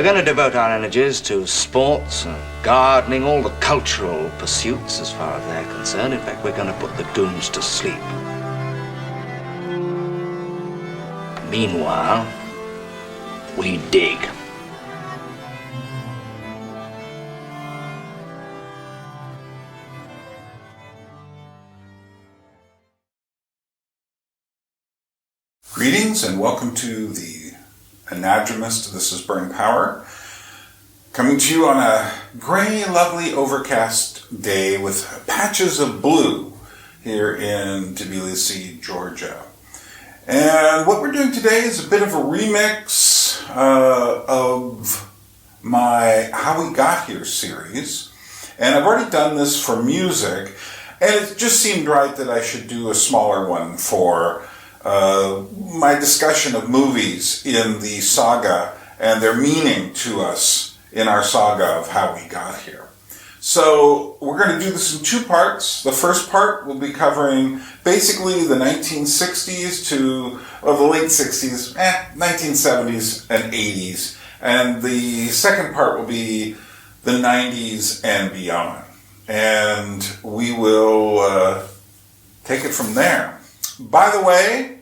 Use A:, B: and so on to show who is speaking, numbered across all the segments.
A: We're going to devote our energies to sports and gardening, all the cultural pursuits as far as they're concerned. In fact, we're going to put the goons to sleep. Meanwhile, we dig.
B: Greetings and welcome to the Anadromist. This is Byrne coming to you on a gray, lovely, overcast day with patches of blue here in Tbilisi, Georgia. And what we're doing today is a bit of a remix of my How We Got Here series. And I've already done this for music, and it just seemed right that I should do a smaller one for my discussion of movies in the saga and their meaning to us in our saga of how we got here. So we're going to do this in two parts. The first part will be covering basically the 1960s to the late 60s, 1970s and 80s. And the second part will be the 90s and beyond. And we will take it from there. By the way,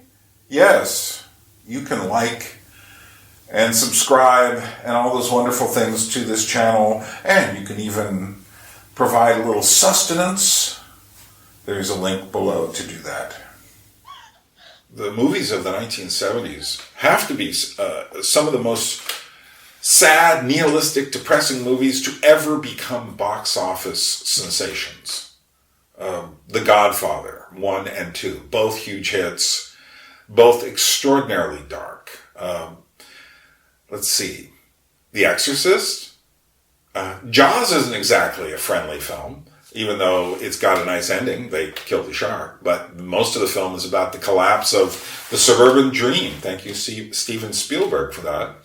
B: yes, you can like and subscribe and all those wonderful things to this channel, and you can even provide a little sustenance. There's a link below to do that. The movies of the 1970s have to be some of the most sad, nihilistic, depressing movies to ever become box office sensations. The Godfather 1 and 2, both huge hits, both extraordinarily dark. Let's see, The Exorcist. Jaws isn't exactly a friendly film, even though it's got a nice ending. They killed the shark, but most of the film is about the collapse of the suburban dream. Thank you, Steven Spielberg, for that.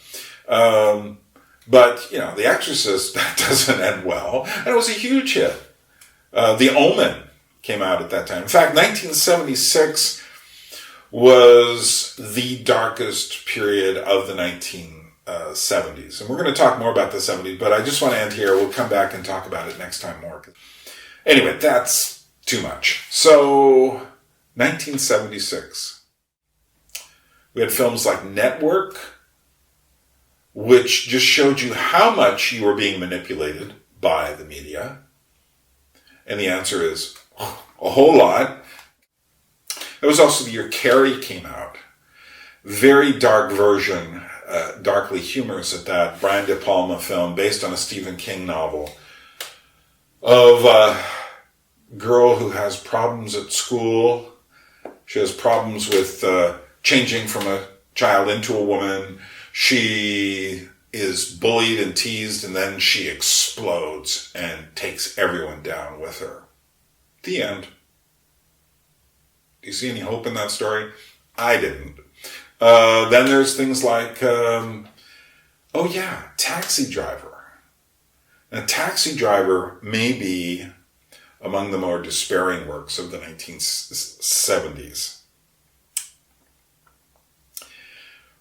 B: But, you know, The Exorcist, that doesn't end well, and it was a huge hit. The Omen came out at that time. In fact, 1976 was the darkest period of the 1970s. And we're going to talk more about the 70s, but I just want to end here. We'll come back and talk about it next time more. Anyway, that's too much. So, 1976. We had films like Network, which just showed you how much you were being manipulated by the media. And the answer is a whole lot. It was also the year Carrie came out. Very dark version, darkly humorous at that, Brian De Palma film based on a Stephen King novel of a girl who has problems at school. She has problems with changing from a child into a woman. She is bullied and teased, and then she explodes and takes everyone down with her. The end. Do you see any hope in that story? I didn't. Then there's things like, Taxi Driver. Now, Taxi Driver may be among the more despairing works of the 1970s.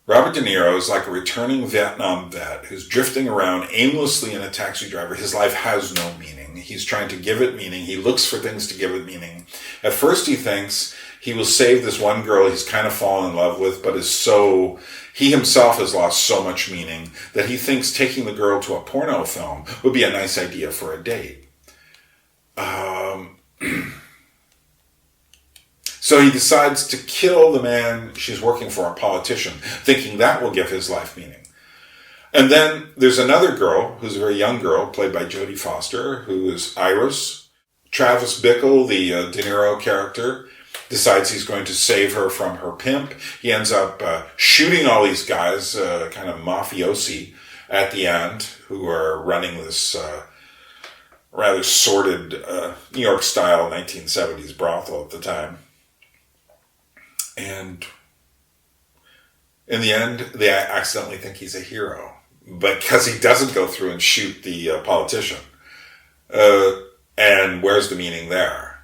B: Robert De Niro is like a returning Vietnam vet who's drifting around aimlessly in a taxi driver. His life has no meaning. He's trying to give it meaning. He looks for things to give it meaning. At first he thinks he will save this one girl he's kind of fallen in love with, but he himself has lost so much meaning that he thinks taking the girl to a porno film would be a nice idea for a date. So he decides to kill the man she's working for, a politician, thinking that will give his life meaning. And then there's another girl, who's a very young girl, played by Jodie Foster, who is Iris. Travis Bickle, the De Niro character, decides he's going to save her from her pimp. He ends up shooting all these guys, kind of mafiosi, at the end, who are running this rather sordid New York-style 1970s brothel at the time. And in the end, they accidentally think he's a hero, because he doesn't go through and shoot the politician. And where's the meaning there?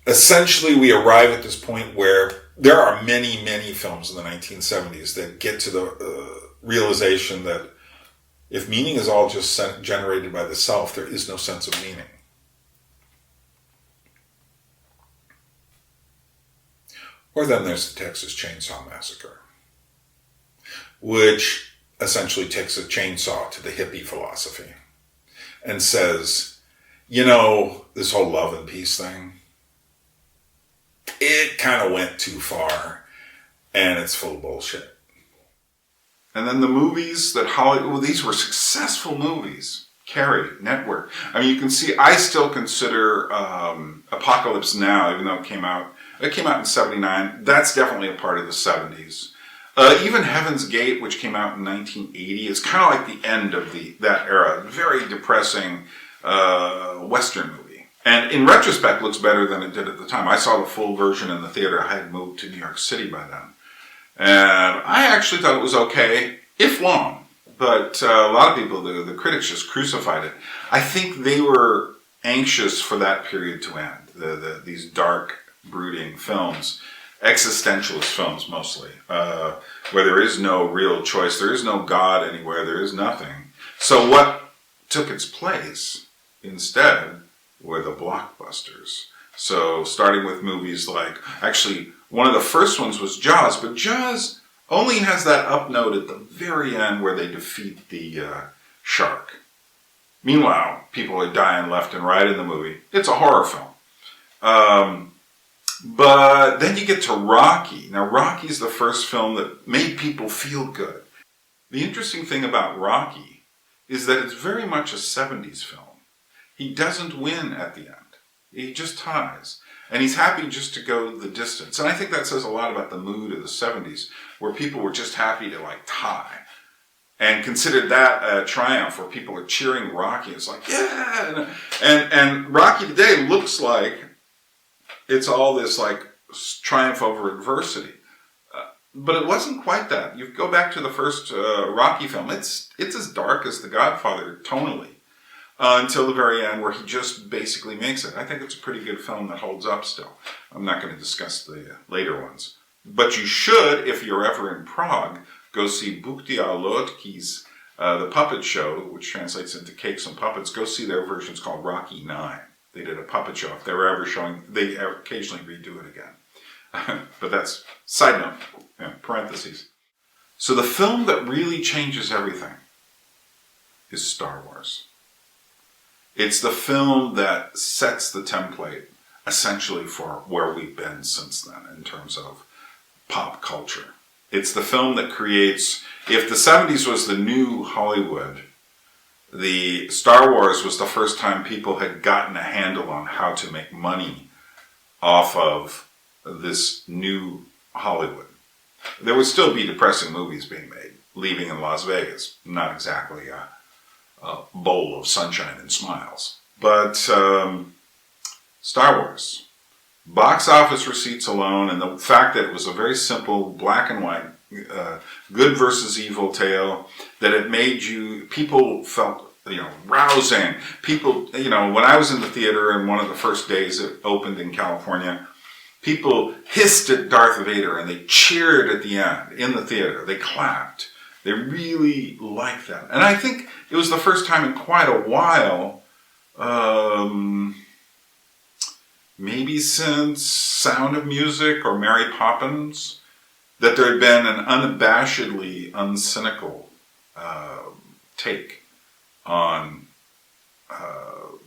B: Essentially, we arrive at this point where there are many, many films in the 1970s that get to realization that if meaning is all just generated by the self, there is no sense of meaning. Or then there's the Texas Chainsaw Massacre, which essentially takes a chainsaw to the hippie philosophy and says, you know, this whole love and peace thing, it kind of went too far, and it's full of bullshit. And then the movies that Hollywood, these were successful movies. Carrie, Network. I mean, you can see, I still consider Apocalypse Now, even though it came out in 79. That's definitely a part of the 70s. Even Heaven's Gate, which came out in 1980, is kind of like the end of that era. Very depressing Western movie. And in retrospect, looks better than it did at the time. I saw the full version in the theater. I had moved to New York City by then. And I actually thought it was okay, if long. But a lot of people, the critics, just crucified it. I think they were anxious for that period to end. These dark, brooding films, existentialist films mostly, where there is no real choice, there is no God anywhere, there is nothing. So what took its place instead were the blockbusters. So starting with movies like, actually, one of the first ones was Jaws, but Jaws only has that up note at the very end where they defeat the shark. Meanwhile, people are dying left and right in the movie. It's a horror film. But then you get to Rocky. Now, Rocky's the first film that made people feel good. The interesting thing about Rocky is that it's very much a 70s film. He doesn't win at the end. He just ties. And he's happy just to go the distance. And I think that says a lot about the mood of the 70s, where people were just happy to, like, tie. And considered that a triumph, where people are cheering Rocky. It's like, yeah! And Rocky today looks like it's all this, like, triumph over adversity. But it wasn't quite that. You go back to the first Rocky film. It's as dark as The Godfather, tonally. Until the very end, where he just basically makes it. I think it's a pretty good film that holds up still. I'm not going to discuss the later ones. But you should, if you're ever in Prague, go see Buchtia Lotki's The Puppet Show, which translates into Cakes and Puppets. Go see their version. It's called Rocky 9. They did a puppet show. If they were ever showing, they occasionally redo it again. But that's side note, parentheses. So the film that really changes everything is Star Wars. It's the film that sets the template, essentially, for where we've been since then in terms of pop culture. It's the film that creates, if the 70s was the new Hollywood, the Star Wars was the first time people had gotten a handle on how to make money off of this new Hollywood. There would still be depressing movies being made. Leaving in Las Vegas, not exactly a bowl of sunshine and smiles. But Star Wars, box office receipts alone, and the fact that it was a very simple black and white, good versus evil tale, that it made people felt, rousing. People, when I was in the theater and one of the first days it opened in California, people hissed at Darth Vader and they cheered at the end in the theater. They clapped. They really liked that. And I think it was the first time in quite a while, maybe since Sound of Music or Mary Poppins, that there had been an unabashedly uncynical take on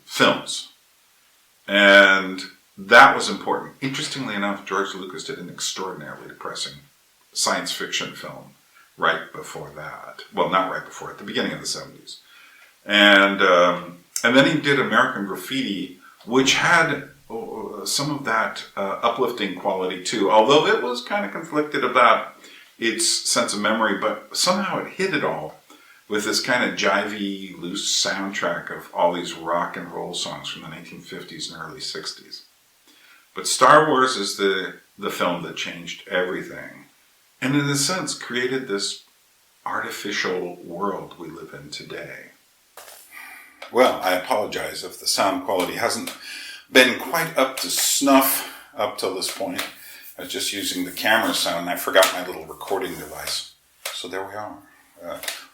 B: films. And that was important. Interestingly enough, George Lucas did an extraordinarily depressing science fiction film right before that. Well, not right before, at the beginning of the 70s. And then he did American Graffiti, which had some of that uplifting quality too, although it was kind of conflicted about its sense of memory, but somehow it hit it all with this kind of jivey, loose soundtrack of all these rock and roll songs from the 1950s and early 60s. But Star Wars is the film that changed everything. And in a sense, created this artificial world we live in today. Well, I apologize if the sound quality hasn't been quite up to snuff up till this point. I was just using the camera sound and I forgot my little recording device. So there we are.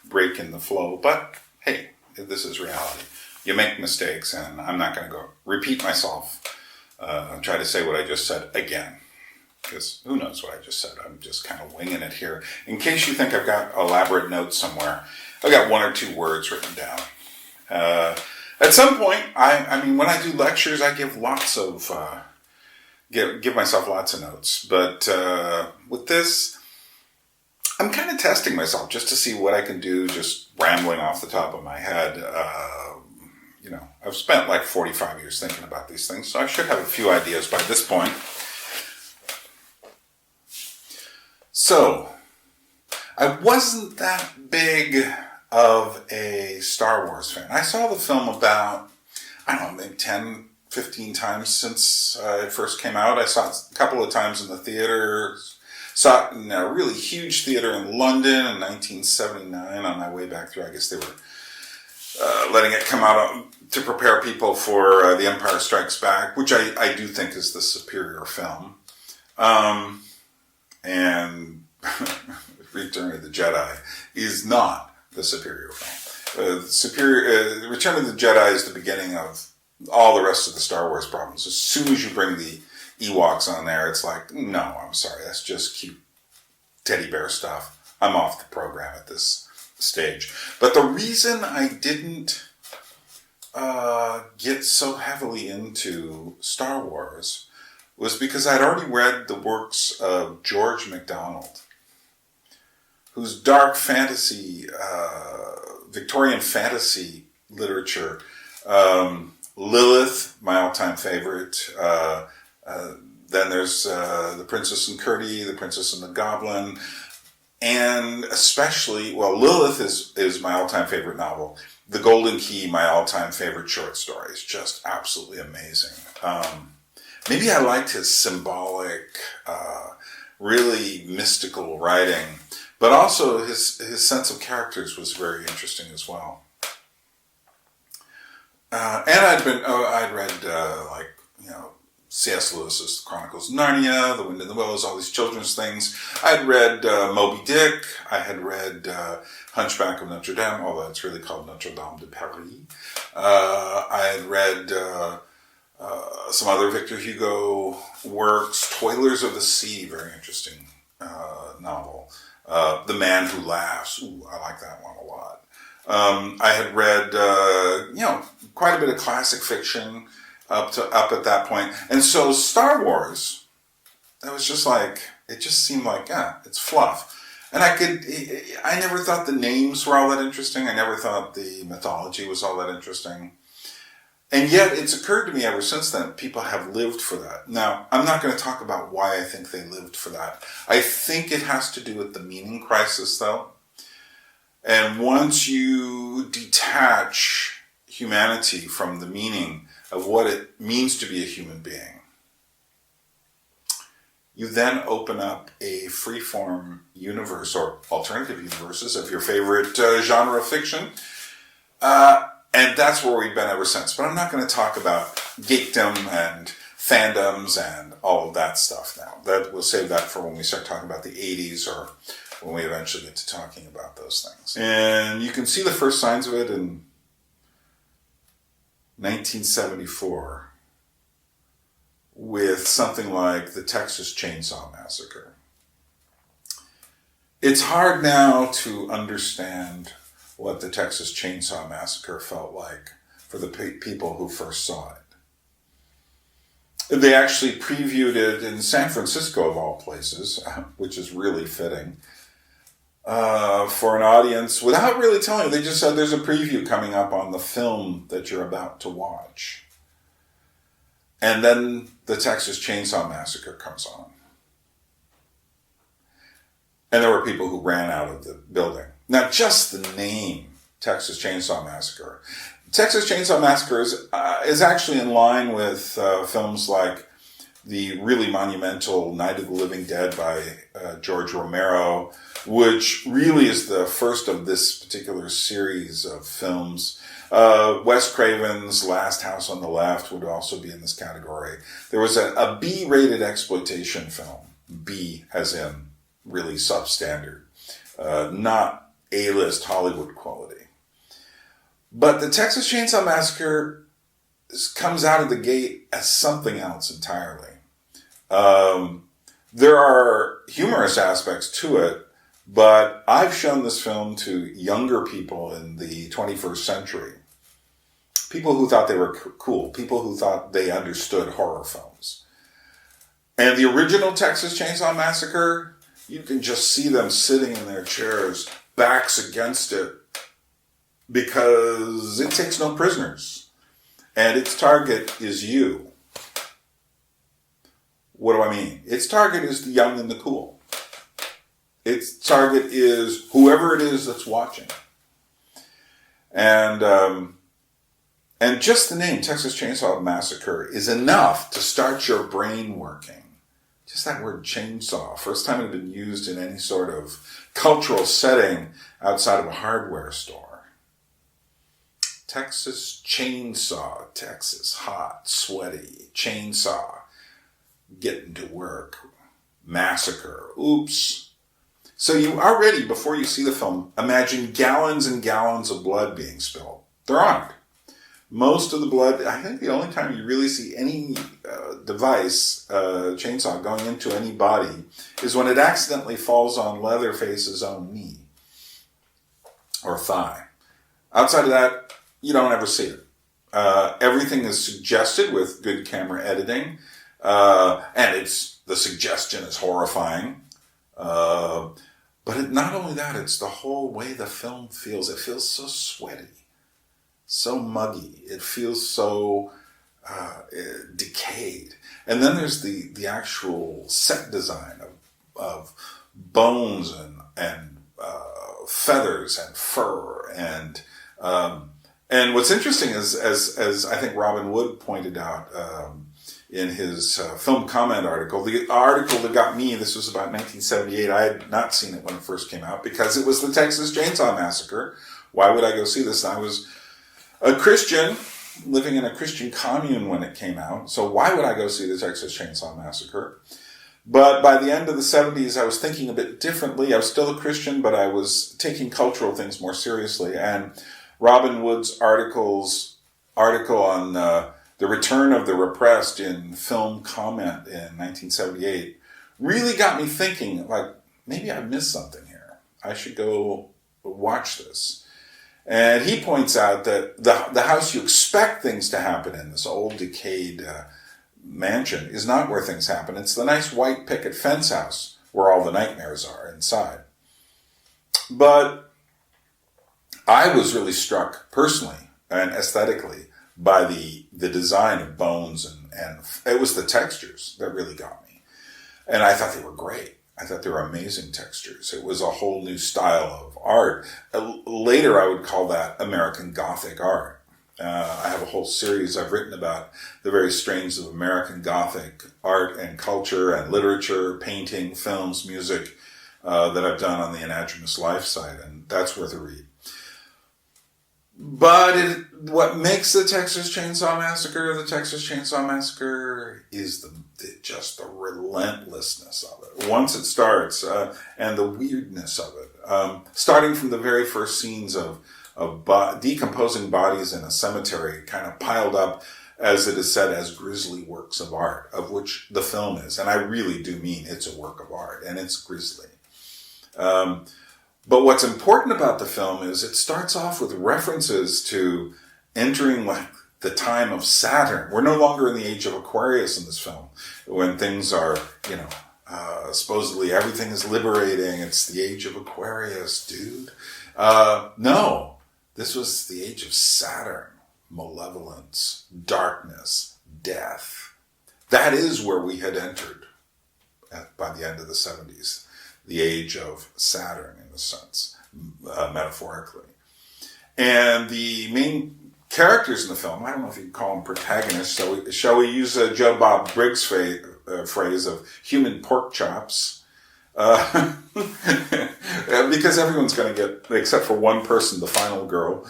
B: break in the flow. But hey, this is reality. You make mistakes, and I'm not going to go repeat myself, try to say what I just said again. Because who knows what I just said. I'm just kind of winging it here. In case you think I've got elaborate notes somewhere, I've got 1 or 2 words written down. At some point, I mean, when I do lectures, I give lots of, give myself lots of notes. But with this, I'm kind of testing myself just to see what I can do, just rambling off the top of my head. You know, I've spent like 45 years thinking about these things, so I should have a few ideas by this point. So, I wasn't that big of a Star Wars fan. I saw the film about, I don't know, maybe 10, 15 times since it first came out. I saw it a couple of times in the theater. Saw it in a really huge theater in London in 1979 on my way back through. I guess they were letting it come out to prepare people for The Empire Strikes Back, which I do think is the superior film. And Return of the Jedi is not the superior film. Return of the Jedi is the beginning of all the rest of the Star Wars problems. As soon as you bring the Ewoks on there, it's like, no, I'm sorry, that's just cute teddy bear stuff. I'm off the program at this stage. But the reason I didn't get so heavily into Star Wars was because I'd already read the works of George MacDonald, whose dark fantasy, Victorian fantasy literature, Lilith, my all-time favorite, then there's The Princess and Curdie, The Princess and the Goblin, and especially, well, Lilith is my all-time favorite novel. The Golden Key, my all-time favorite short story. It's just absolutely amazing. Maybe I liked his symbolic, really mystical writing, but also his sense of characters was very interesting as well. And I'd read C.S. Lewis's Chronicles of Narnia, The Wind in the Willows, all these children's things. I'd read Moby Dick. I had read Hunchback of Notre Dame, although it's really called Notre Dame de Paris. I had read some other Victor Hugo works. Toilers of the Sea, very interesting novel. The Man Who Laughs. Ooh, I like that one a lot. I had read, quite a bit of classic fiction up at that point. And so Star Wars, that was just like, it just seemed like, it's fluff. And I never thought the names were all that interesting. I never thought the mythology was all that interesting. And yet it's occurred to me ever since then, people have lived for that. Now, I'm not going to talk about why I think they lived for that. I think it has to do with the meaning crisis, though. And once you detach humanity from the meaning of what it means to be a human being, you then open up a freeform universe or alternative universes of your favorite genre of fiction. And that's where we've been ever since. But I'm not going to talk about geekdom and fandoms and all of that stuff now. We'll save that for when we start talking about the 80s or when we eventually get to talking about those things. And you can see the first signs of it in 1974 with something like the Texas Chainsaw Massacre. It's hard now to understand what the Texas Chainsaw Massacre felt like for the people who first saw it. They actually previewed it in San Francisco, of all places, which is really fitting, for an audience without really telling you. They just said there's a preview coming up on the film that you're about to watch. And then the Texas Chainsaw Massacre comes on. And there were people who ran out of the building. Now, just the name, Texas Chainsaw Massacre. Texas Chainsaw Massacre is actually in line with films like the really monumental Night of the Living Dead by George Romero, which really is the first of this particular series of films. Wes Craven's Last House on the Left would also be in this category. There was a B-rated exploitation film. B as in really substandard. Not A-list Hollywood quality. But the Texas Chainsaw Massacre comes out of the gate as something else entirely. There are humorous aspects to it, but I've shown this film to younger people in the 21st century. People who thought they were cool. People who thought they understood horror films. And the original Texas Chainsaw Massacre, you can just see them sitting in their chairs, backs against it, because it takes no prisoners. And its target is you. What do I mean? Its target is the young and the cool. Its target is whoever it is that's watching. And just the name Texas Chainsaw Massacre is enough to start your brain working. Just that word chainsaw, first time it had been used in any sort of cultural setting outside of a hardware store. Texas chainsaw, Texas, hot, sweaty, chainsaw, getting to work, massacre, oops. So you already, before you see the film, imagine gallons and gallons of blood being spilled. There aren't. Most of the blood, I think the only time you really see any device, chainsaw, going into any body is when it accidentally falls on Leatherface's own knee or thigh. Outside of that, you don't ever see it. Everything is suggested with good camera editing, and the suggestion is horrifying. But not only that, it's the whole way the film feels. It feels so sweaty, so muggy. It feels so decayed. And then there's the actual set design of bones and feathers and fur. And what's interesting is, as I think Robin Wood pointed out in his film comment article, the article that got me, this was about 1978. I had not seen it when it first came out because it was the Texas Chainsaw Massacre. Why would I go see this? I was a Christian living in a Christian commune when it came out. So why would I go see the Texas Chainsaw Massacre? But by the end of the 70s, I was thinking a bit differently. I was still a Christian, but I was taking cultural things more seriously. And Robin Wood's article on the return of the repressed in Film Comment in 1978 really got me thinking, like, maybe I missed something here. I should go watch this. And he points out that the house you expect things to happen in, this old decayed mansion, is not where things happen. It's the nice white picket fence house where all the nightmares are inside. But I was really struck personally and aesthetically by the design of bones, and it was the textures that really got me. And I thought they were great. I thought they were amazing textures. It was a whole new style of art. Later, I would call that American Gothic art. I have a whole series I've written about the various strains of American Gothic art and culture and literature, painting, films, music that I've done on the Anadromist Life site, and that's worth a read. But what makes the Texas Chainsaw Massacre is just the relentlessness of it. Once it starts, and the weirdness of it. Starting from the very first scenes of decomposing bodies in a cemetery, kind of piled up, as it is said, as grisly works of art, of which the film is. And I really do mean it's a work of art, and it's grisly. But what's important about the film is it starts off with references to entering like the time of Saturn. We're no longer in the age of Aquarius in this film, when things are, supposedly everything is liberating. It's the age of Aquarius, dude. No, this was the age of Saturn, malevolence, darkness, death. That is where we had entered by the end of the 70s. The age of Saturn, in a sense, metaphorically. And the main characters in the film, I don't know if you can call them protagonists, shall we use Joe Bob Briggs' phrase of human pork chops? Because everyone's going to get, except for one person, the final girl,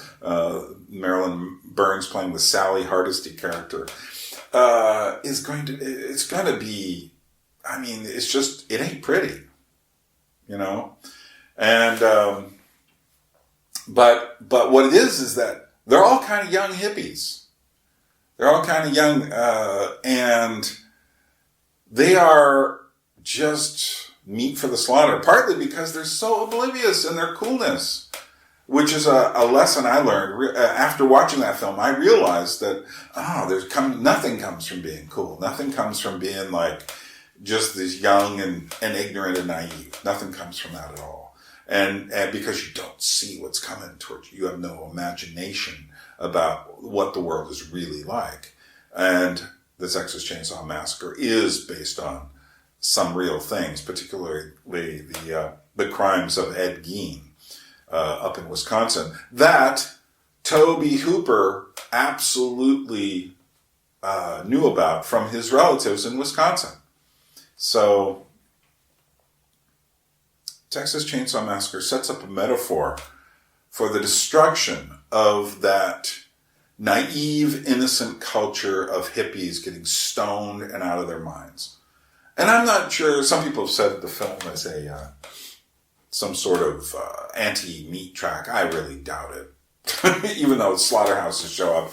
B: Marilyn Burns playing the Sally Hardesty character, it's going to be, it ain't pretty. And But what it is that they're all kind of young hippies. They're all kind of young, and they are just meat for the slaughter, partly because they're so oblivious in their coolness, which is a lesson I learned. After watching that film, I realized that, nothing comes from being cool. Nothing comes from being like just this young and ignorant and naive. Nothing comes from that at all. And because you don't see what's coming towards you, you have no imagination about what the world is really like. And the Texas Chainsaw Massacre is based on some real things, particularly the crimes of Ed Gein up in Wisconsin, that Tobe Hooper absolutely knew about from his relatives in Wisconsin. So Texas Chainsaw Massacre sets up a metaphor for the destruction of that naive, innocent culture of hippies getting stoned and out of their minds. And I'm not sure, some people have said the film is some sort of anti-meat track. I really doubt it. Even though slaughterhouses show up.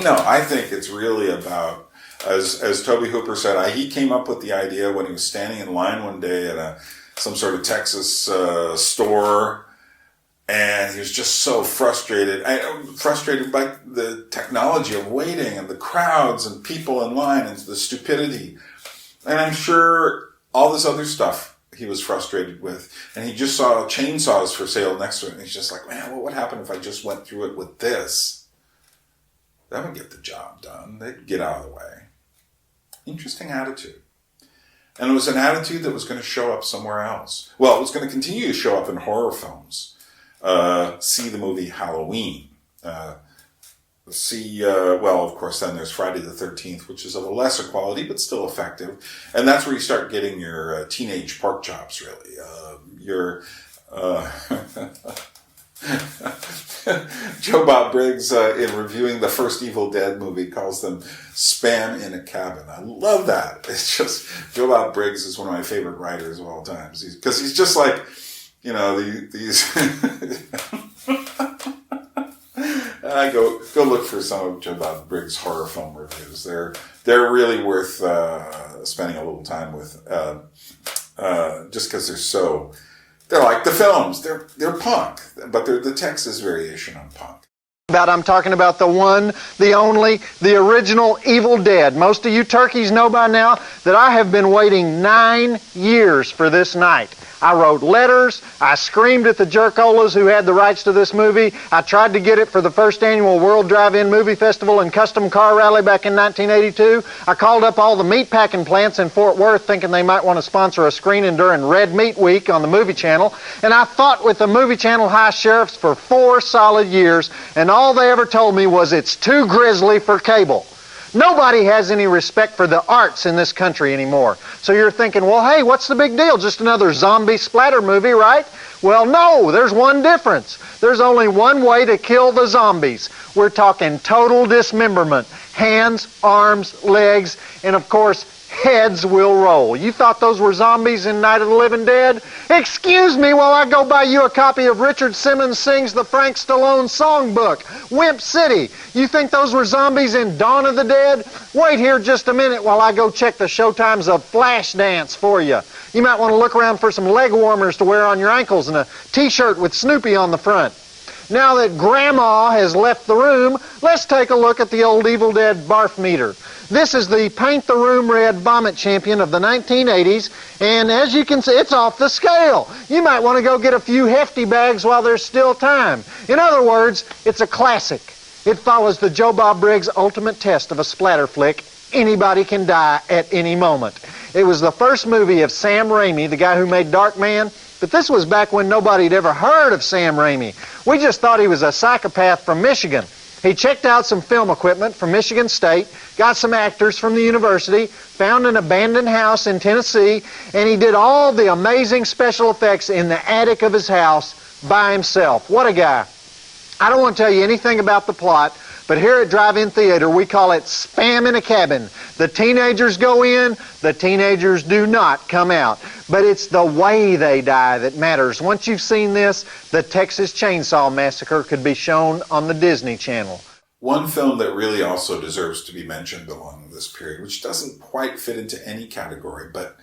B: No, I think it's really about, as Tobe Hooper said, he came up with the idea when he was standing in line one day at some sort of Texas store, and he was just so frustrated by the technology of waiting and the crowds and people in line and the stupidity. And I'm sure all this other stuff he was frustrated with. And he just saw chainsaws for sale next to it. And he's just like, man, what would happen if I just went through it with this? That would get the job done. They'd get out of the way. Interesting attitude. And it was an attitude that was going to show up somewhere else. Well, it was going to continue to show up in horror films. See the movie Halloween. Of course, then there's Friday the 13th, which is of a lesser quality, but still effective. And that's where you start getting your teenage pork chops, really. Joe Bob Briggs, in reviewing the first Evil Dead movie, calls them spam in a cabin. I love that. It's just, Joe Bob Briggs is one of my favorite writers of all time. Because he's just like, these... Go look for some of Joe Bob Briggs' horror film reviews. They're really worth spending a little time with, just because they're like the films. They're punk, but they're the Texas variation on punk.
C: I'm talking about the one, the only, the original Evil Dead. Most of you turkeys know by now that I have been waiting 9 years for this night. I wrote letters. I screamed at the jerkolas who had the rights to this movie. I tried to get it for the first annual World Drive-In Movie Festival and Custom Car Rally back in 1982. I called up all the meatpacking plants in Fort Worth thinking they might want to sponsor a screening during Red Meat Week on the Movie Channel. And I fought with the Movie Channel high sheriffs for 4 solid years, and all they ever told me was it's too grisly for cable. Nobody has any respect for the arts in this country anymore. So you're thinking, well, hey, what's the big deal? Just another zombie splatter movie, right? Well, no, there's one difference. There's only one way to kill the zombies. We're talking total dismemberment. Hands, arms, legs, and of course, heads will roll. You thought those were zombies in Night of the Living Dead? Excuse me while I go buy you a copy of Richard Simmons Sings the Frank Stallone Songbook, Wimp City. You think those were zombies in Dawn of the Dead? Wait here just a minute while I go check the showtimes of Flashdance for you. You might want to look around for some leg warmers to wear on your ankles and a t-shirt with Snoopy on the front. Now that Grandma has left the room, let's take a look at the old Evil Dead barf meter. This is the Paint the Room Red Vomit Champion of the 1980s, and as you can see, it's off the scale. You might want to go get a few hefty bags while there's still time. In other words, it's a classic. It follows the Joe Bob Briggs ultimate test of a splatter flick. Anybody can die at any moment. It was the first movie of Sam Raimi, the guy who made Darkman, but this was back when nobody had ever heard of Sam Raimi. We just thought he was a psychopath from Michigan. He checked out some film equipment from Michigan State, got some actors from the university, found an abandoned house in Tennessee, and he did all the amazing special effects in the attic of his house by himself. What a guy. I don't want to tell you anything about the plot, But here at Drive-In Theater, we call it spam in a cabin. The teenagers go in, the teenagers do not come out. But it's the way they die that matters. Once you've seen this, the Texas Chainsaw Massacre could be shown on the Disney Channel.
B: One film that really also deserves to be mentioned along this period, which doesn't quite fit into any category, but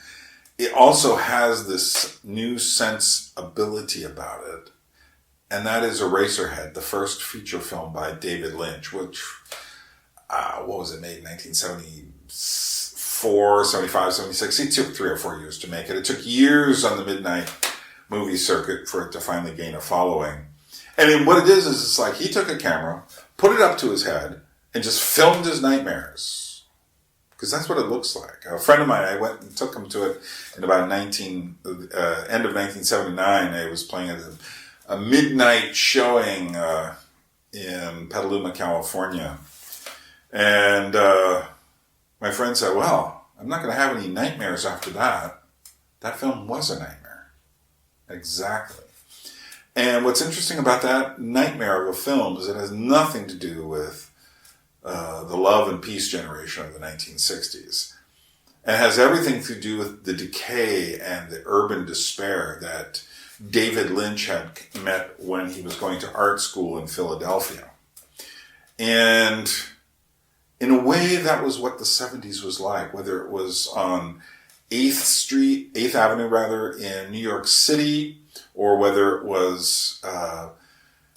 B: it also has this new sensibility about it, and that is Eraserhead, the first feature film by David Lynch, which, what was it, made in 1974, 75, 76. It took 3 or 4 years to make it. It took years on the midnight movie circuit for it to finally gain a following. And what it is it's like he took a camera, put it up to his head, and just filmed his nightmares. Because that's what it looks like. A friend of mine, I went and took him to it in about end of 1979. I was playing at a midnight showing in Petaluma, California. And my friend said, well, I'm not going to have any nightmares after that. That film was a nightmare. Exactly. And what's interesting about that nightmare of a film is it has nothing to do with the love and peace generation of the 1960s. And it has everything to do with the decay and the urban despair that David Lynch had met when he was going to art school in Philadelphia. And in a way, that was what the 70s was like, whether it was on 8th Avenue in New York City, or whether it was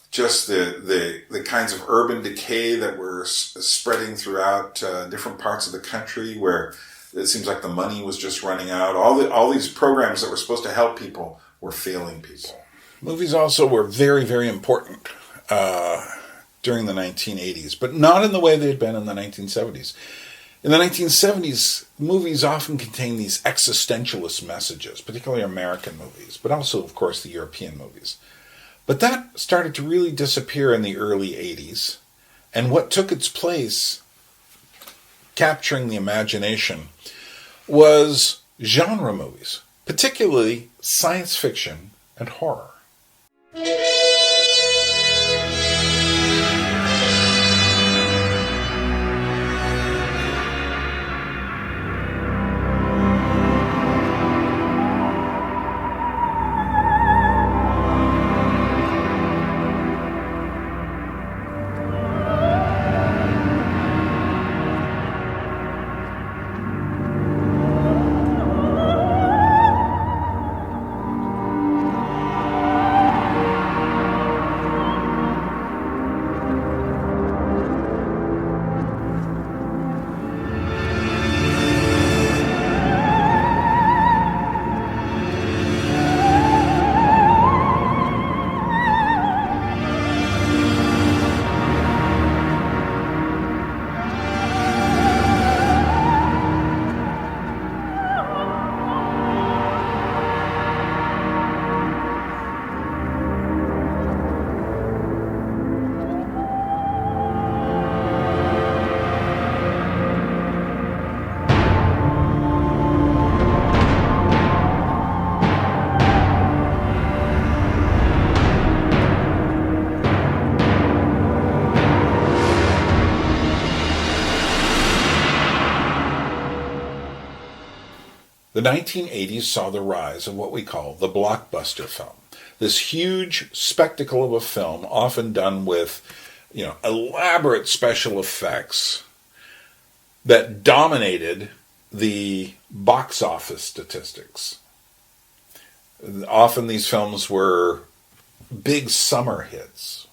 B: just the kinds of urban decay that were spreading throughout different parts of the country, where it seems like the money was just running out. All these programs that were supposed to help people were failing people. Movies also were very, very important during the 1980s, but not in the way they had been in the 1970s. In the 1970s, movies often contained these existentialist messages, particularly American movies, but also, of course, the European movies. But that started to really disappear in the early 80s, and what took its place, capturing the imagination, was genre movies, particularly science fiction and horror. The 1980s saw the rise of what we call the blockbuster film. This huge spectacle of a film, often done with, elaborate special effects that dominated the box office statistics. Often these films were big summer hits.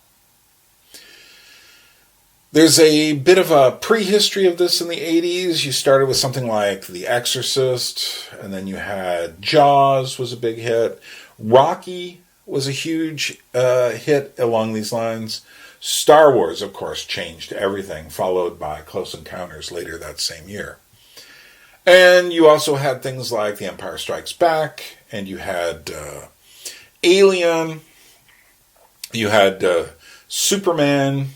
B: There's a bit of a prehistory of this in the 80s. You started with something like The Exorcist, and then you had Jaws was a big hit. Rocky was a huge hit along these lines. Star Wars, of course, changed everything, followed by Close Encounters later that same year. And you also had things like The Empire Strikes Back, and you had Alien, you had Superman,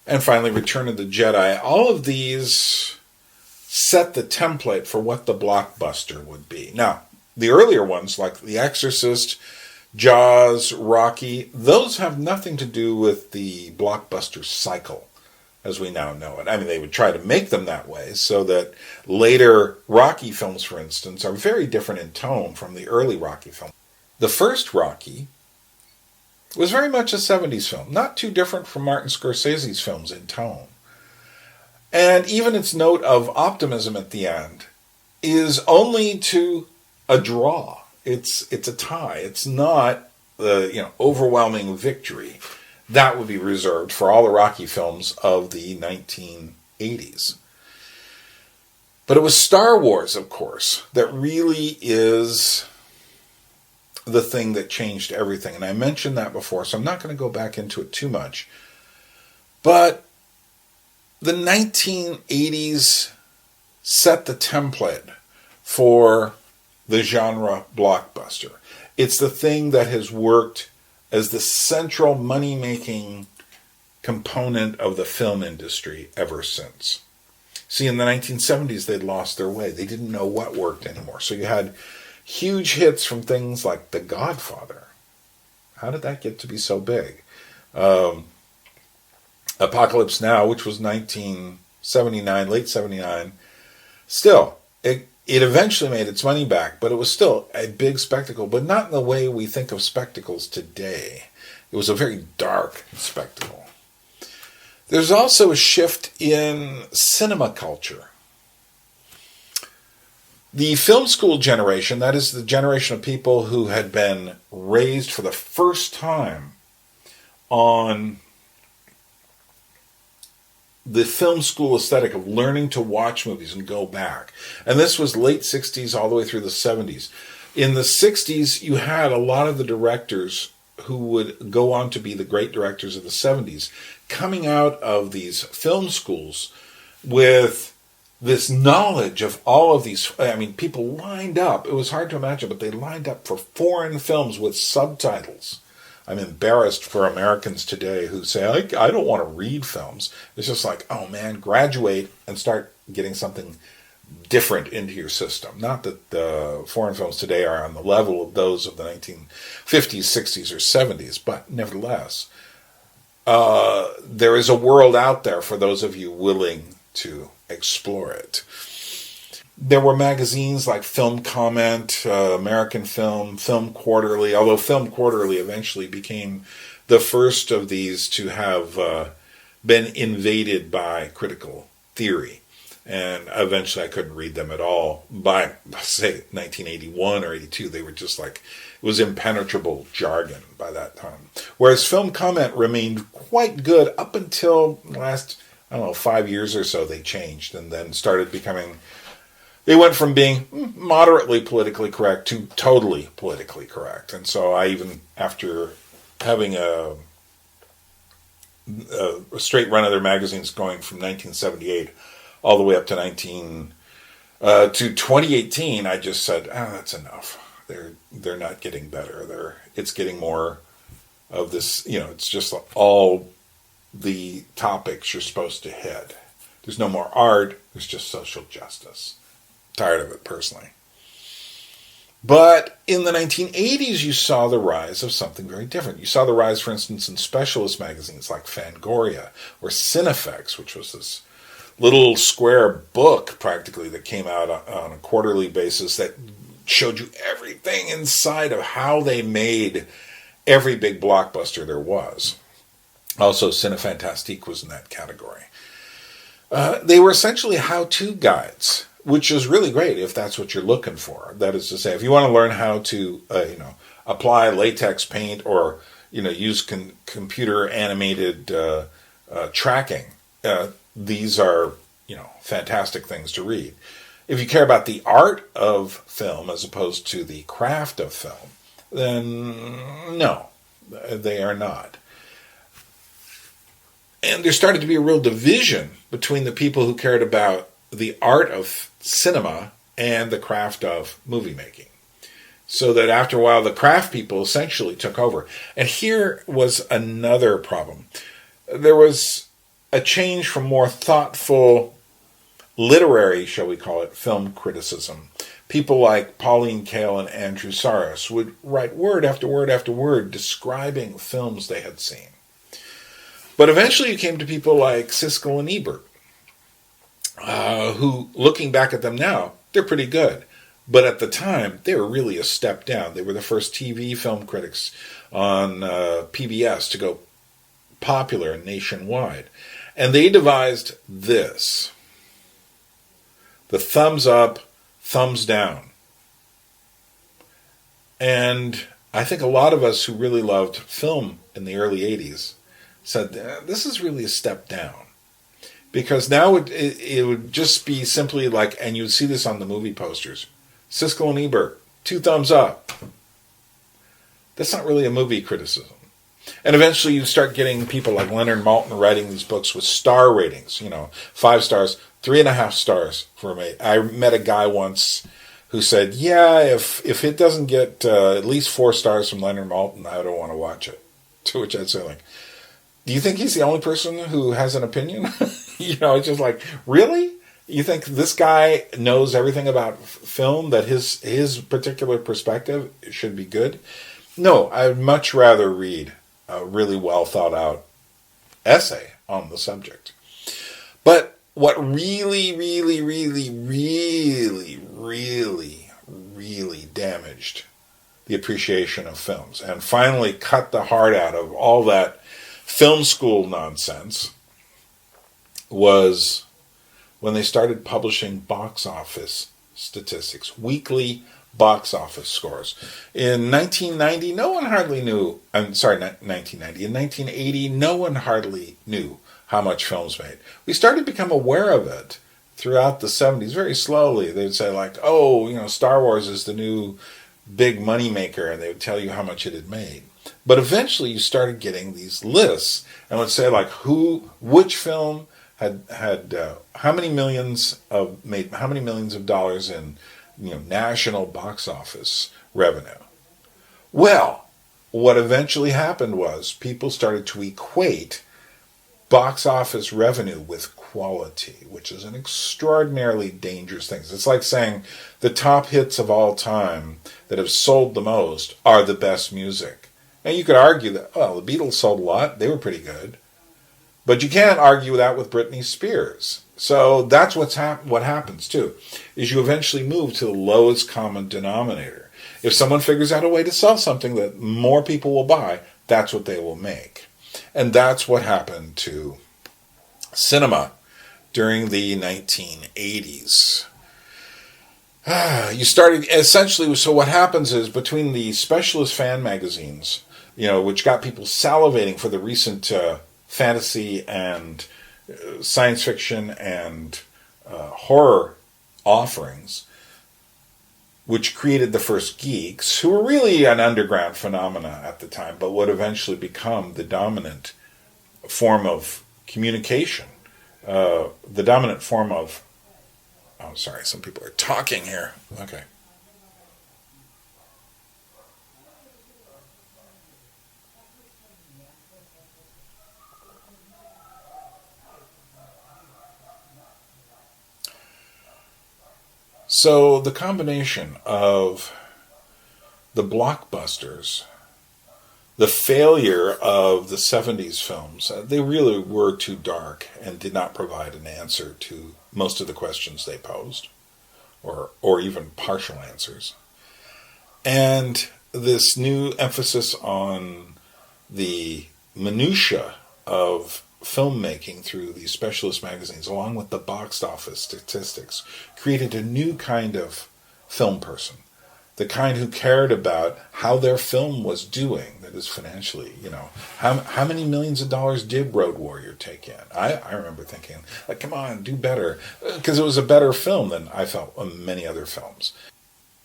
B: and finally Return of the Jedi. All of these set the template for what the blockbuster would be. Now, the earlier ones, like The Exorcist, Jaws, Rocky, those have nothing to do with the blockbuster cycle as we now know it. I mean, they would try to make them that way so that later Rocky films, for instance, are very different in tone from the early Rocky films. The first Rocky was very much a 70s film, not too different from Martin Scorsese's films in tone. And even its note of optimism at the end is only to a draw. It's a tie. It's not the overwhelming victory. That would be reserved for all the Rocky films of the 1980s. But it was Star Wars, of course, that really is the thing that changed everything. And I mentioned that before, so I'm not going to go back into it too much. But the 1980s set the template for the genre blockbuster. It's the thing that has worked as the central money-making component of the film industry ever since. See, in the 1970s, they'd lost their way. They didn't know what worked anymore. So you had huge hits from things like The Godfather. How did that get to be so big? Apocalypse Now, which was 1979, late 79. Still, it eventually made its money back, but it was still a big spectacle, but not in the way we think of spectacles today. It was a very dark spectacle. There's also a shift in cinema culture. The film school generation, that is the generation of people who had been raised for the first time on the film school aesthetic of learning to watch movies and go back. And this was late 60s all the way through the 70s. In the 60s, you had a lot of the directors who would go on to be the great directors of the 70s coming out of these film schools with this knowledge of all of these. I mean, people lined up. It was hard to imagine, but they lined up for foreign films with subtitles. I'm embarrassed for Americans today who say, I don't want to read films. It's just like, oh man, graduate and start getting something different into your system. Not that the foreign films today are on the level of those of the 1950s, 60s, or 70s, but nevertheless, there is a world out there for those of you willing to explore it. There were magazines like Film Comment, American Film, Film Quarterly, although Film Quarterly eventually became the first of these to have been invaded by critical theory. And eventually I couldn't read them at all. By, say, 1981 or 82, they were just like, it was impenetrable jargon by that time. Whereas Film Comment remained quite good up until the last, 5 years or so they changed and then started becoming... They went from being moderately politically correct to totally politically correct. And so I even, after having a straight run of their magazines going from 1978 all the way up to 2018, I just said, that's enough. They're not getting better. It's getting more of this, it's just all the topics you're supposed to hit. There's no more art, there's just social justice. Tired of it, personally. But in the 1980s, you saw the rise of something very different. You saw the rise, for instance, in specialist magazines like Fangoria or Cinefex, which was this little square book, practically, that came out on a quarterly basis that showed you everything inside of how they made every big blockbuster there was. Also, Cinefantastique was in that category. They were essentially how-to guides, which is really great if that's what you're looking for. That is to say, if you want to learn how to, apply latex paint or, use computer animated tracking, these are, fantastic things to read. If you care about the art of film as opposed to the craft of film, then no, they are not. And there started to be a real division between the people who cared about the art of cinema and the craft of movie making. So that after a while, the craft people essentially took over. And here was another problem. There was a change from more thoughtful, literary, shall we call it, film criticism. people like Pauline Kael and Andrew Saros would write word after word after word describing films they had seen. But eventually you came to people like Siskel and Ebert, who, looking back at them now, they're pretty good. But at the time, they were really a step down. They were the first TV film critics on PBS to go popular and nationwide. And they devised this: the thumbs up, thumbs down. And I think a lot of us who really loved film in the early 80s said, this is really a step down. Because now it would just be simply like, and you'd see this on the movie posters, Siskel and Ebert, 2 thumbs up. That's not really a movie criticism. And eventually you start getting people like Leonard Maltin writing these books with star ratings, 5 stars, 3.5 stars for me. I met a guy once who said, yeah, if it doesn't get at least 4 stars from Leonard Maltin, I don't want to watch it. To which I'd say, like, do you think he's the only person who has an opinion? It's just like, really? You think this guy knows everything about film, that his particular perspective should be good? No, I'd much rather read a really well thought out essay on the subject. But what really, really, really, really, really, really damaged the appreciation of films and finally cut the heart out of all that film school nonsense was when they started publishing box office statistics, weekly box office scores. In 1990, no one hardly knew, I'm sorry, 1990, in 1980, no one hardly knew how much films made. We started to become aware of it throughout the 70s, very slowly. They would say like, Star Wars is the new big money maker, and they would tell you how much it had made. But eventually you started getting these lists and would say like which film had how many millions of dollars in national box office revenue. Well, what eventually happened was people started to equate box office revenue with quality, which is an extraordinarily dangerous thing. It's like saying the top hits of all time that have sold the most are the best music. Now you could argue that, well, the Beatles sold a lot, they were pretty good. But you can't argue that with Britney Spears. So that's what happens too, is you eventually move to the lowest common denominator. If someone figures out a way to sell something that more people will buy, that's what they will make. And that's what happened to cinema during the 1980s. You started, essentially, so what happens is between the specialist fan magazines, which got people salivating for the recent fantasy and science fiction and horror offerings, which created the first geeks, who were really an underground phenomena at the time, but would eventually become the dominant form of communication, the dominant form of... Oh, sorry, some people are talking here. Okay. So the combination of the blockbusters, the failure of the 70s films, they really were too dark and did not provide an answer to most of the questions they posed, or even partial answers. And this new emphasis on the minutiae of filmmaking through these specialist magazines, along with the box office statistics, created a new kind of film person. The kind who cared about how their film was doing, that is financially, how many millions of dollars did Road Warrior take in? I remember thinking, like, come on, do better, because it was a better film than I felt on many other films.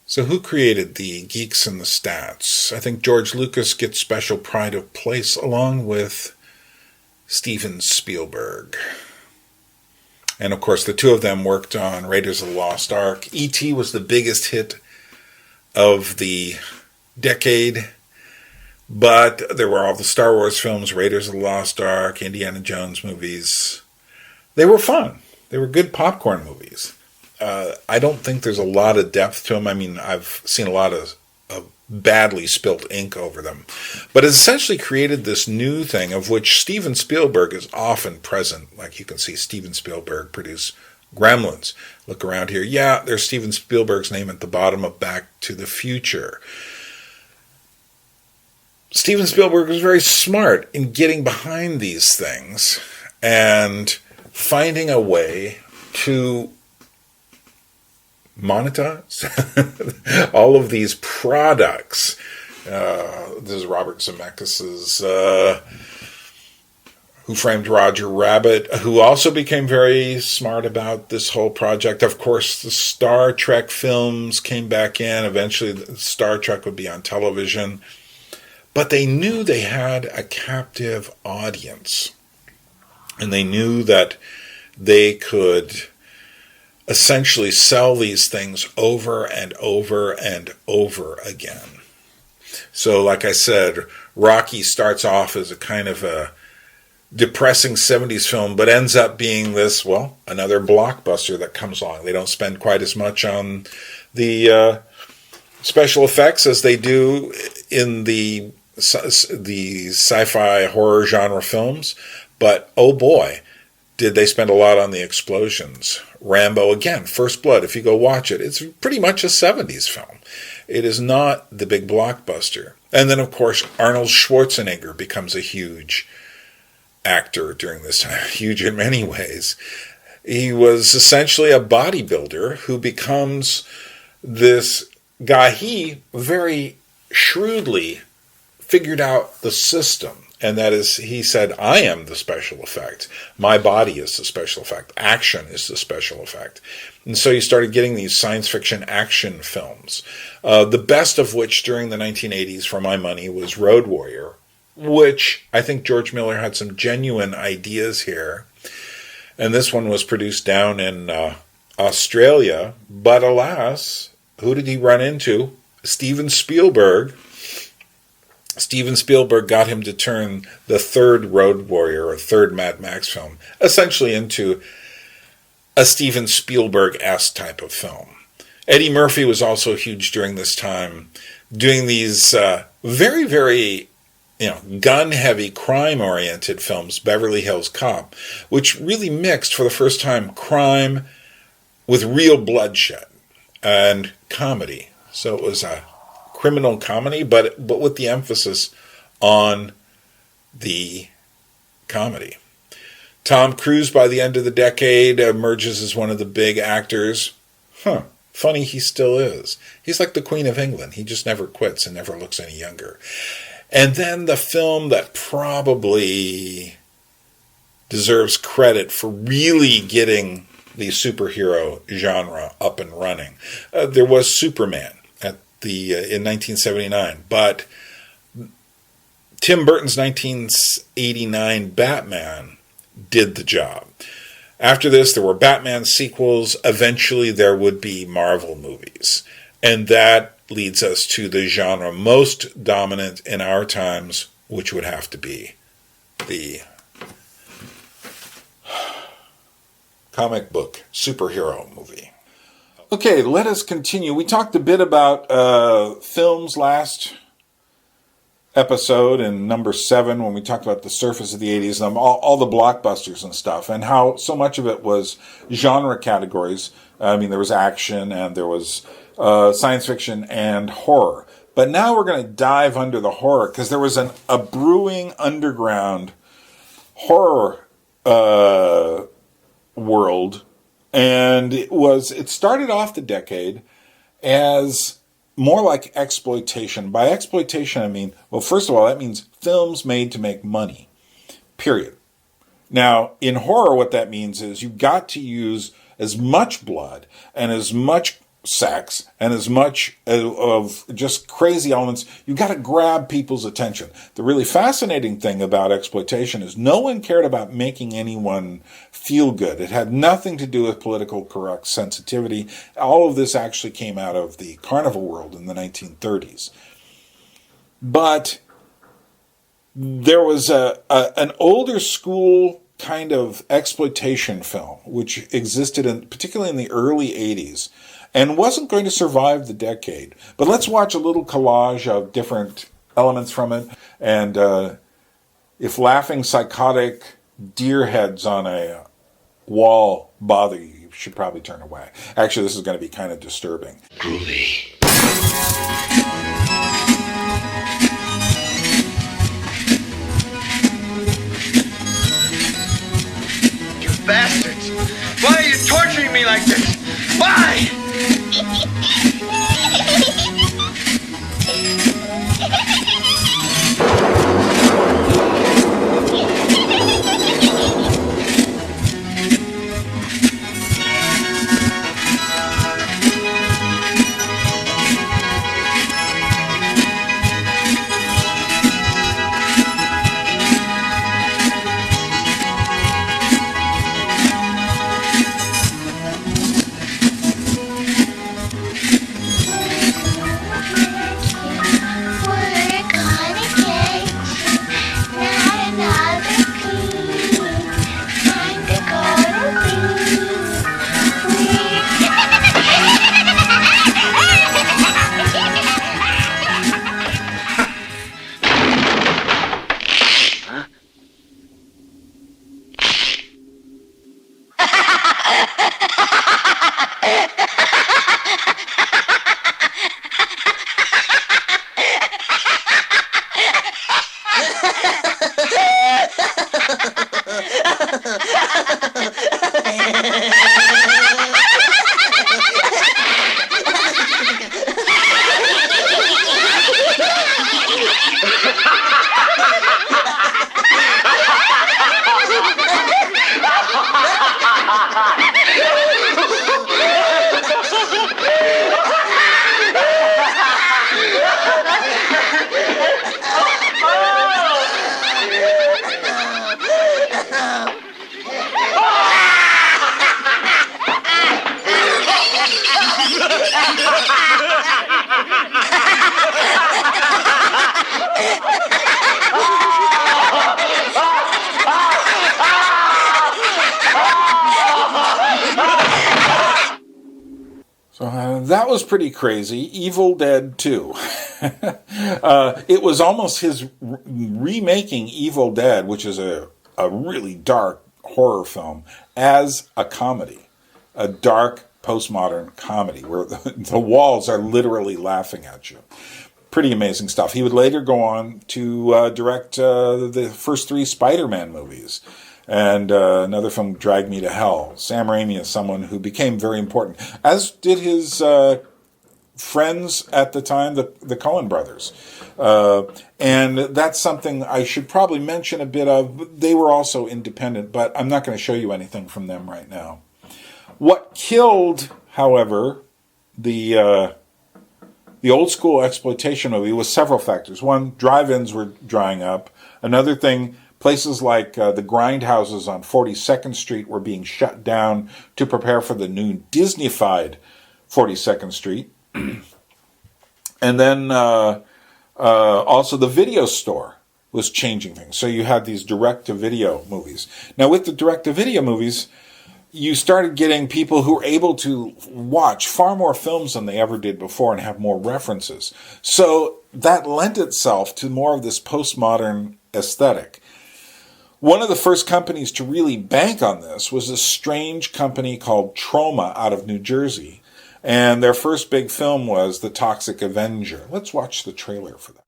B: So who created the geeks and the stats? I think George Lucas gets special pride of place along with Steven Spielberg. And of course the two of them worked on Raiders of the Lost Ark. E.T. was the biggest hit of the decade, but there were all the Star Wars films, Raiders of the Lost Ark, Indiana Jones movies. They were fun. They were good popcorn movies. I don't think there's a lot of depth to them. I mean, I've seen a lot of badly spilt ink over them. But it's essentially created this new thing of which Steven Spielberg is often present. Like you can see Steven Spielberg produce Gremlins. Look around here. Yeah, there's Steven Spielberg's name at the bottom of Back to the Future. Steven Spielberg was very smart in getting behind these things and finding a way to monetize all of these products. This is Robert Zemeckis's Who Framed Roger Rabbit, who also became very smart about this whole project. Of course, the Star Trek films came back in. Eventually, Star Trek would be on television. But they knew they had a captive audience. And they knew that they could essentially sell these things over and over and over again. So, like I said, Rocky starts off as a kind of a depressing 70s film, but ends up being this, well, another blockbuster that comes along. They don't spend quite as much on the special effects as they do in the sci-fi horror genre films, but oh boy, did they spend a lot on the explosions. Rambo, again, First Blood, if you go watch it, it's pretty much a 70s film. It is not the big blockbuster. And then, of course, Arnold Schwarzenegger becomes a huge actor during this time, huge in many ways. He was essentially a bodybuilder who becomes this guy. He very shrewdly figured out the system. And that is, he said, I am the special effect. My body is the special effect. Action is the special effect. And so you started getting these science fiction action films. The best of which during the 1980s, for my money, was Road Warrior, which I think George Miller had some genuine ideas here. And this one was produced down in Australia. But alas, who did he run into? Steven Spielberg. Steven Spielberg got him to turn the third Road Warrior, or third Mad Max film, essentially into a Steven Spielberg-esque type of film. Eddie Murphy was also huge during this time, doing these very, very gun-heavy, crime-oriented films, Beverly Hills Cop, which really mixed, for the first time, crime with real bloodshed and comedy. So it was a criminal comedy, but with the emphasis on the comedy. Tom Cruise, by the end of the decade, emerges as one of the big actors. Funny he still is. He's like the Queen of England. He just never quits and never looks any younger. And then the film that probably deserves credit for really getting the superhero genre up and running. There was Superman in 1979, but Tim Burton's 1989 Batman did the job. After this, there were Batman sequels. Eventually, there would be Marvel movies. And that leads us to the genre most dominant in our times, which would have to be the comic book superhero movie. Okay, let us continue. We talked a bit about films last episode in number 7 when we talked about the surface of the 80s and all the blockbusters and stuff, and how so much of it was genre categories. I mean, there was action and there was science fiction and horror. But now we're going to dive under the horror, because there was a brewing underground horror world. And it started off the decade as more like exploitation. By exploitation, I mean, well, first of all, that means films made to make money, period. Now, in horror, what that means is you got to use as much blood and as much sex and as much of just crazy elements. You got to grab people's attention. The really fascinating thing about exploitation is no one cared about making anyone feel good. It had nothing to do with political correct sensitivity. All of this actually came out of the carnival world in the 1930s. But there was an older school kind of exploitation film, which existed particularly in the early 80s, and wasn't going to survive the decade. But let's watch a little collage of different elements from it, and if laughing psychotic deer heads on a wall bother you, you should probably turn away. Actually, this is going to be kind of disturbing.
D: Groovy.
E: Bastards! Why are you torturing me like this? Why?
B: That was pretty crazy. Evil Dead 2. It was almost his remaking Evil Dead, which is a really dark horror film, as a comedy. A dark postmodern comedy where the walls are literally laughing at you. Pretty amazing stuff. He would later go on to direct the first 3 Spider-Man movies. And another film, Drag Me to Hell. Sam Raimi is someone who became very important, as did his friends at the time, the Coen brothers. And that's something I should probably mention a bit of. They were also independent, but I'm not going to show you anything from them right now. What killed, however, the old school exploitation movie was several factors. One, drive-ins were drying up. Another thing, places like the grindhouses on 42nd Street were being shut down to prepare for the new Disney-fied 42nd Street. And then also the video store was changing things. So you had these direct-to-video movies. Now with the direct-to-video movies, you started getting people who were able to watch far more films than they ever did before and have more references. So that lent itself to more of this postmodern aesthetic. One of the first companies to really bank on this was a strange company called Troma out of New Jersey. And their first big film was The Toxic Avenger. Let's watch the trailer for that.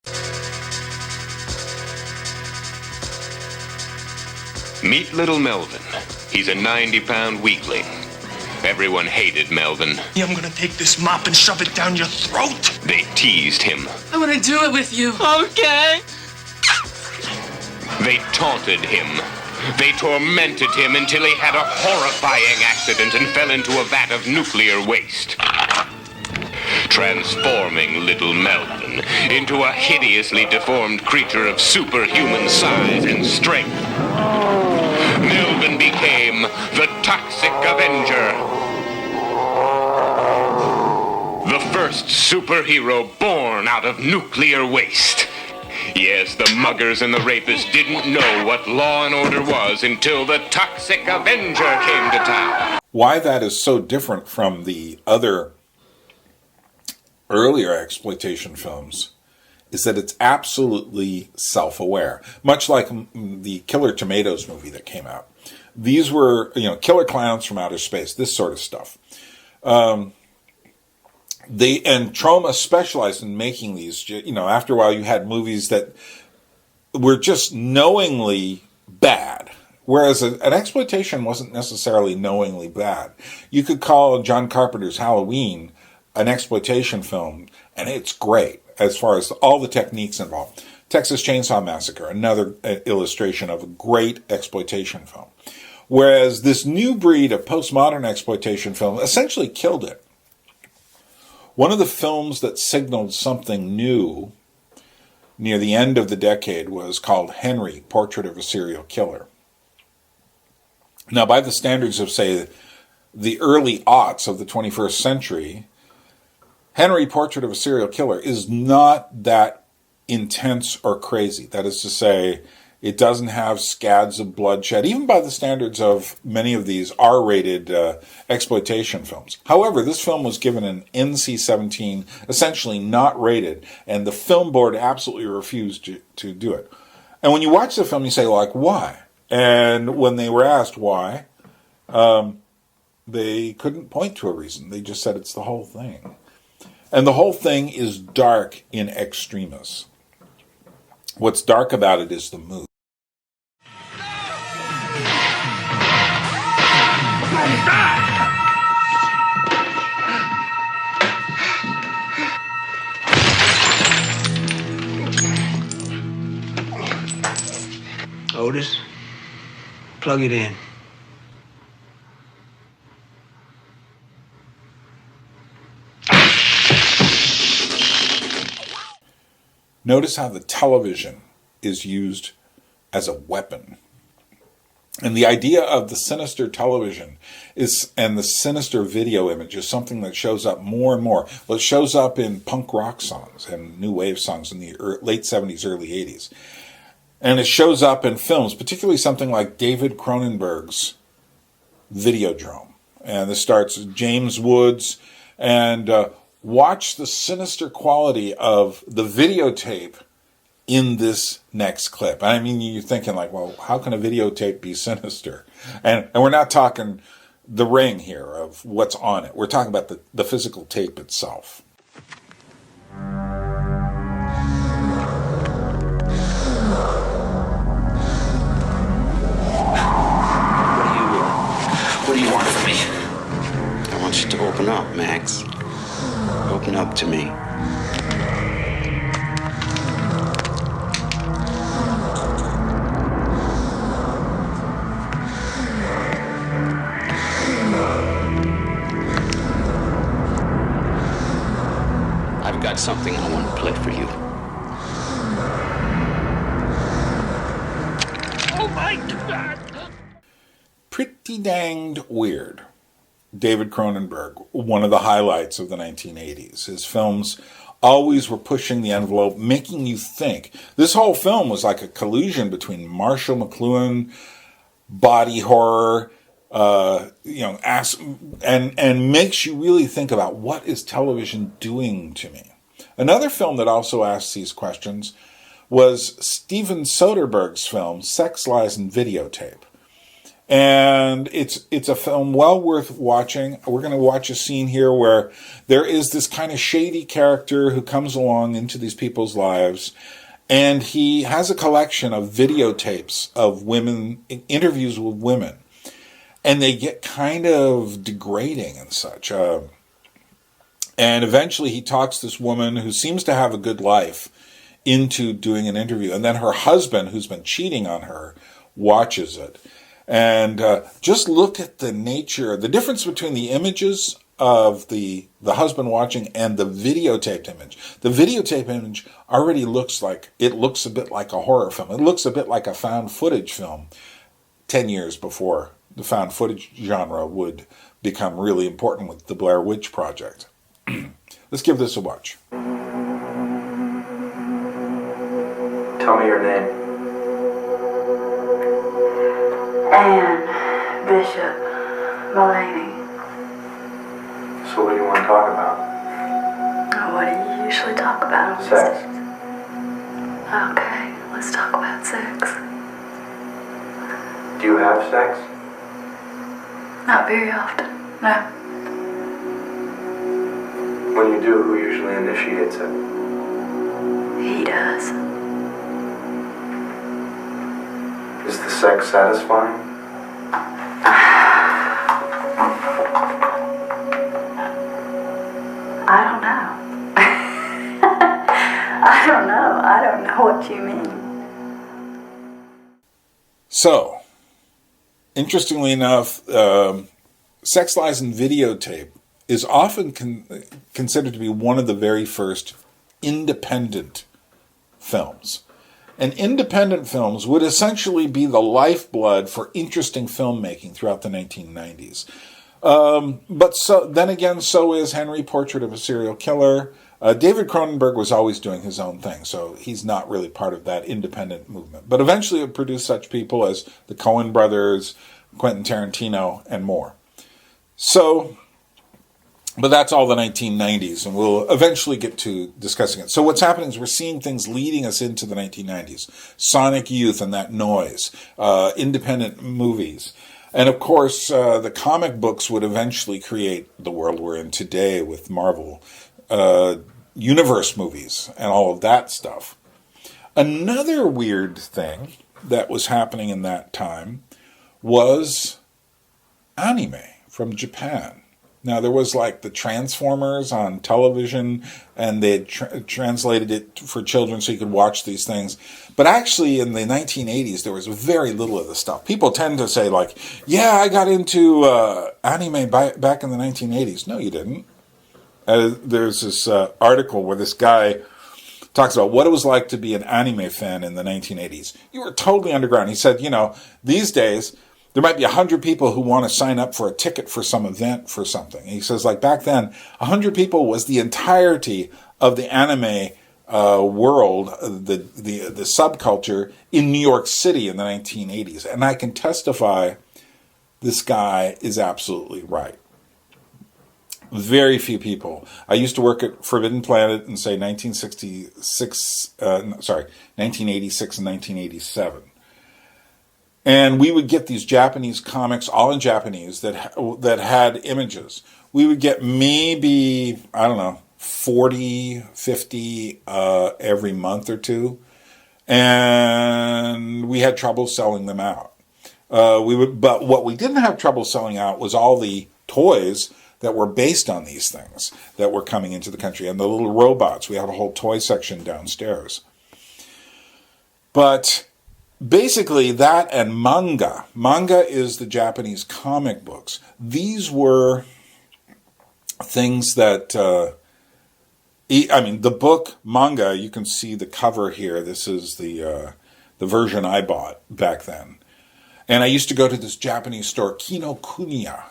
D: Meet little Melvin. He's a 90-pound weakling. Everyone hated Melvin.
E: I'm gonna take this mop and shove it down your throat.
D: They teased him.
F: I want to do it with you. Okay.
D: They taunted him. They tormented him until he had a horrifying accident and fell into a vat of nuclear waste, transforming little Melvin into a hideously deformed creature of superhuman size and strength. Melvin became the Toxic Avenger, the first superhero born out of nuclear waste. Yes, the muggers and the rapists didn't know what law and order was until the Toxic Avenger came to town.
B: Why that is so different from the other earlier exploitation films is that it's absolutely self-aware. Much like the Killer Tomatoes movie that came out. These were, killer clowns from outer space, this sort of stuff. And Troma specialized in making these. After a while you had movies that were just knowingly bad. Whereas an exploitation wasn't necessarily knowingly bad. You could call John Carpenter's Halloween an exploitation film, and it's great as far as all the techniques involved. Texas Chainsaw Massacre, another illustration of a great exploitation film. Whereas this new breed of postmodern exploitation film essentially killed it. One of the films that signaled something new near the end of the decade was called Henry, Portrait of a Serial Killer. Now, by the standards of, say, the early aughts of the 21st century, Henry, Portrait of a Serial Killer is not that intense or crazy. That is to say, it doesn't have scads of bloodshed, even by the standards of many of these R-rated exploitation films. However, this film was given an NC-17, essentially not rated, and the film board absolutely refused to do it. And when you watch the film, you say, like, why? And when they were asked why, they couldn't point to a reason. They just said it's the whole thing. And the whole thing is dark in extremis. What's dark about it is the mood.
G: Otis, plug it in.
B: Notice how the television is used as a weapon. And the idea of the sinister television and the sinister video image is something that shows up more and more. Well, it shows up in punk rock songs and new wave songs in the late 70s, early 80s. And it shows up in films, particularly something like David Cronenberg's Videodrome. And this starts James Woods. And watch the sinister quality of the videotape in this next clip. I mean, you're thinking like, well, how can a videotape be sinister? And we're not talking the ring here of what's on it. We're talking about the physical tape itself.
H: What do you want from me? I want you to open up, Max. Open up to me. I've got something I want to play for you.
E: Oh my God!
B: Pretty danged weird. David Cronenberg, one of the highlights of the 1980s. His films always were pushing the envelope, making you think. This whole film was like a collusion between Marshall McLuhan, body horror, and makes you really think about what is television doing to me. Another film that also asks these questions was Steven Soderbergh's film, Sex, Lies, and Videotape. And it's a film well worth watching. We're going to watch a scene here where there is this kind of shady character who comes along into these people's lives, and he has a collection of videotapes of women, interviews with women, and they get kind of degrading and such. And eventually he talks this woman who seems to have a good life into doing an interview, and then her husband, who's been cheating on her, watches it. And just look at the nature, the difference between the images of the husband watching and the videotaped image. The videotape image already looks a bit like a horror film. It looks a bit like a found footage film 10 years before the found footage genre would become really important with the Blair Witch Project. Let's give this a watch.
I: Tell me your name.
J: Anne Bishop Mulaney.
I: So what do you want to talk about?
J: What do you usually talk about?
I: Sex.
J: Okay, let's talk about sex.
I: Do you have sex?
J: Not very often, no.
I: When you do, who usually initiates it?
J: He does.
I: Is the sex satisfying?
J: I don't know. I don't know. I don't know what you mean.
B: So, interestingly enough, Sex, Lies, and Videotape is often considered to be one of the very first independent films. And independent films would essentially be the lifeblood for interesting filmmaking throughout the 1990s. But then again, so is Henry, Portrait of a Serial Killer. David Cronenberg was always doing his own thing, so he's not really part of that independent movement. But eventually it produced such people as the Coen brothers, Quentin Tarantino, and more. So, but that's all the 1990s, and we'll eventually get to discussing it. So what's happening is we're seeing things leading us into the 1990s. Sonic Youth and that noise, independent movies. And of course, the comic books would eventually create the world we're in today with Marvel Universe movies and all of that stuff. Another weird thing that was happening in that time was anime from Japan. Now, there was like the Transformers on television, and they had translated it for children so you could watch these things. But actually, in the 1980s, there was very little of this stuff. People tend to say, like, yeah, I got into anime back in the 1980s. No, you didn't. There's this article where this guy talks about what it was like to be an anime fan in the 1980s. You were totally underground. He said, these days, there might be 100 people who want to sign up for a ticket for some event for something. And he says, like back then, 100 people was the entirety of the anime world, the subculture in New York City in the 1980s. And I can testify this guy is absolutely right. Very few people. I used to work at Forbidden Planet in, say, 1986 and 1987. And we would get these Japanese comics, all in Japanese, that had images. We would get maybe, 40, 50 every month or two. And we had trouble selling them out. But what we didn't have trouble selling out was all the toys that were based on these things that were coming into the country. And the little robots. We had a whole toy section downstairs. But basically, that and manga. Manga is the Japanese comic books. These were things that, the book manga, you can see the cover here. This is the version I bought back then. And I used to go to this Japanese store, Kinokuniya,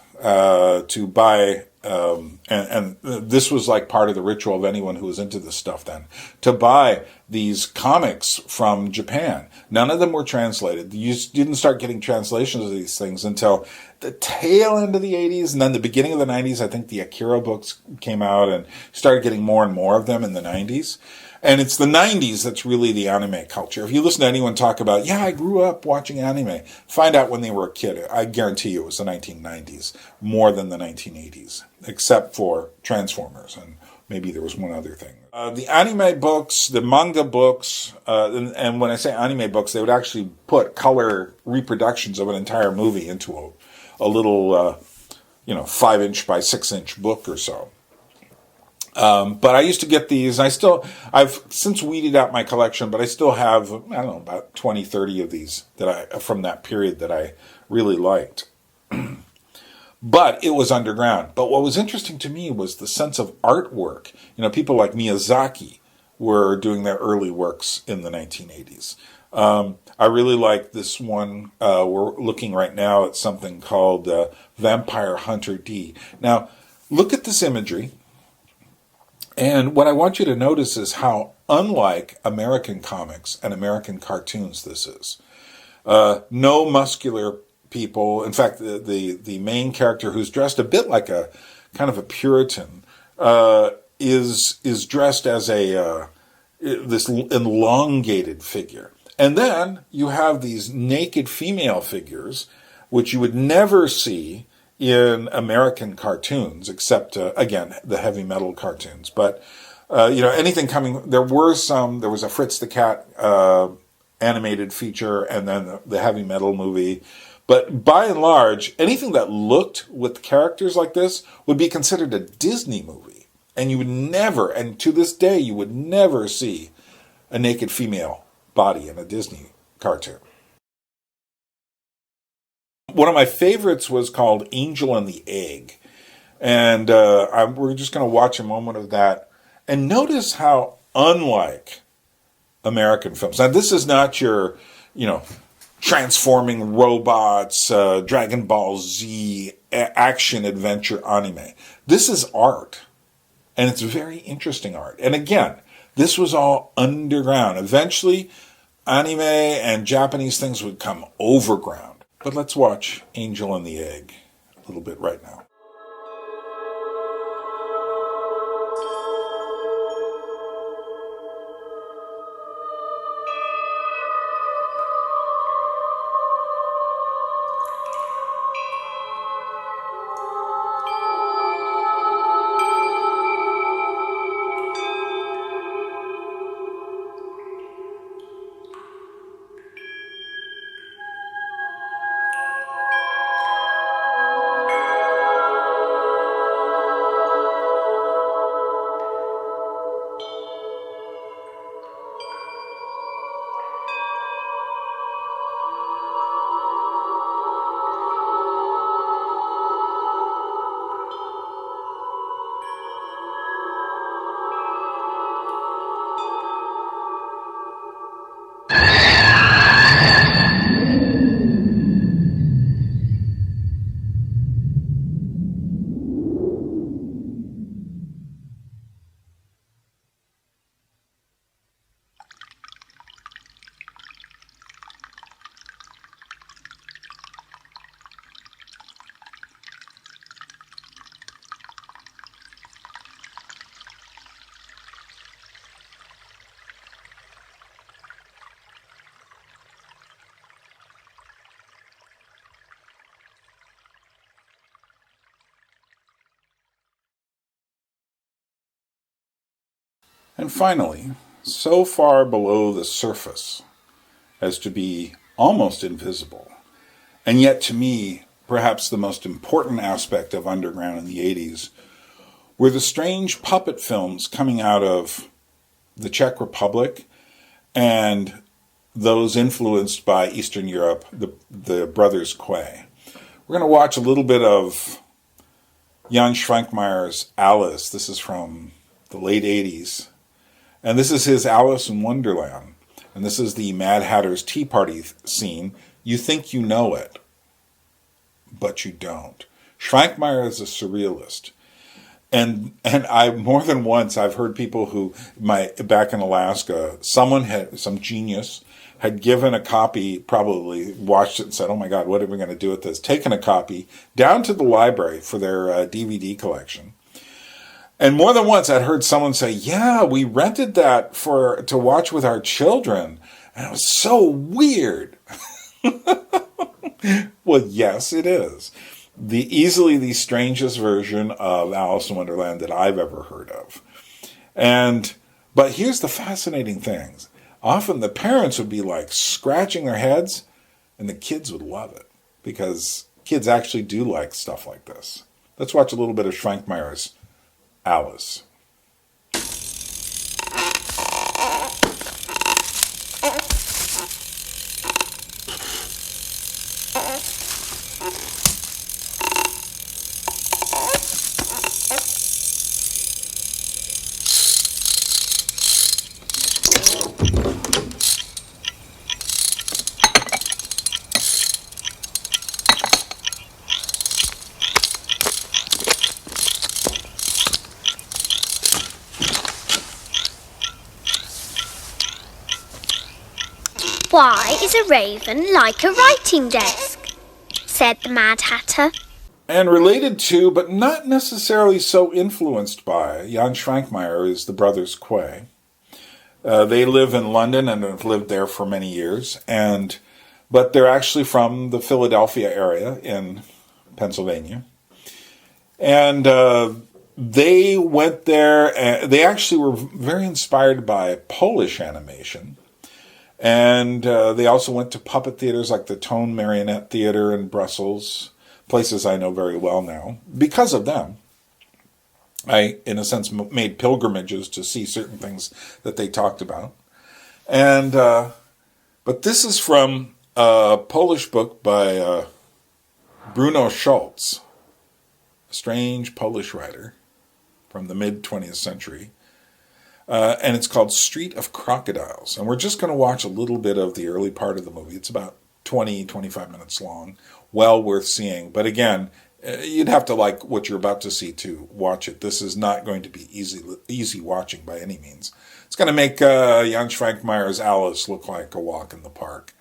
B: to buy, and this was like part of the ritual of anyone who was into this stuff then, to buy these comics from Japan. None of them were translated. You didn't start getting translations of these things until the tail end of the 80s, and then the beginning of the 90s. I think the Akira books came out and started getting more and more of them in the 90s. And it's the 90s that's really the anime culture. If you listen to anyone talk about, I grew up watching anime, find out when they were a kid. I guarantee you it was the 1990s more than the 1980s, except for Transformers, and maybe there was one other thing. The anime books, the manga books, and when I say anime books, they would actually put color reproductions of an entire movie into a little, 5-inch by 6-inch book or so. But I used to get these. I've since weeded out my collection, but I still have, about 20, 30 of these from that period that I really liked. But it was underground. But what was interesting to me was the sense of artwork. People like Miyazaki were doing their early works in the 1980s. I really like this one. We're looking right now at something called Vampire Hunter D. Now, look at this imagery. And what I want you to notice is how unlike American comics and American cartoons this is. No muscular people. In fact, the main character, who's dressed a bit like a kind of a Puritan, is dressed as this elongated figure. And then you have these naked female figures, which you would never see in American cartoons, except, again, the heavy metal cartoons. But, anything coming, there was a Fritz the Cat animated feature, and then the heavy metal movie. But by and large, anything that looked with characters like this would be considered a Disney movie. And you would never, and to this day, you would never see a naked female body in a Disney cartoon. One of my favorites was called Angel and the Egg. And we're just going to watch a moment of that. And notice how unlike American films. Now, this is not your, transforming robots, Dragon Ball Z, action adventure anime. This is art. And it's very interesting art. And again, this was all underground. Eventually, anime and Japanese things would come overground. But let's watch Angel and the Egg a little bit right now. And finally, so far below the surface as to be almost invisible, and yet to me, perhaps the most important aspect of underground in the 80s, were the strange puppet films coming out of the Czech Republic and those influenced by Eastern Europe, the brothers Quay. We're going to watch a little bit of Jan Schwenkmeyer's Alice. This is from the late 80s. And this is his Alice in Wonderland. And this is the Mad Hatter's Tea Party scene. You think you know it, but you don't. Schwenkmeyer is a surrealist. And I more than once I've heard people who back in Alaska, some genius had given a copy, probably watched it and said, "Oh my God, what are we going to do with this?" Taken a copy down to the library for their DVD collection. And more than once I'd heard someone say, "Yeah, we rented that to watch with our children. And it was so weird." Well, yes, it is. Easily the strangest version of Alice in Wonderland that I've ever heard of. But here's the fascinating thing. Often the parents would be like scratching their heads, and the kids would love it, because kids actually do like stuff like this. Let's watch a little bit of Schwenkmeyer's Alice.
K: Why is a raven like a writing desk? Said the Mad Hatter.
B: And related to, but not necessarily so influenced by, Jan Schwankmeyer is the brothers Quay. They live in London and have lived there for many years, but they're actually from the Philadelphia area in Pennsylvania. And they went there, and they actually were very inspired by Polish animation. And they also went to puppet theaters like the Tone Marionette Theater in Brussels, places I know very well now. Because of them, I, in a sense, made pilgrimages to see certain things that they talked about. And but this is from a Polish book by Bruno Schulz, a strange Polish writer from the mid-20th century. And it's called Street of Crocodiles. And we're just going to watch a little bit of the early part of the movie. It's about 25 minutes long. Well worth seeing. But again, you'd have to like what you're about to see to watch it. This is not going to be easy watching by any means. It's going to make Jan Schwankmeyer's Alice look like a walk in the park.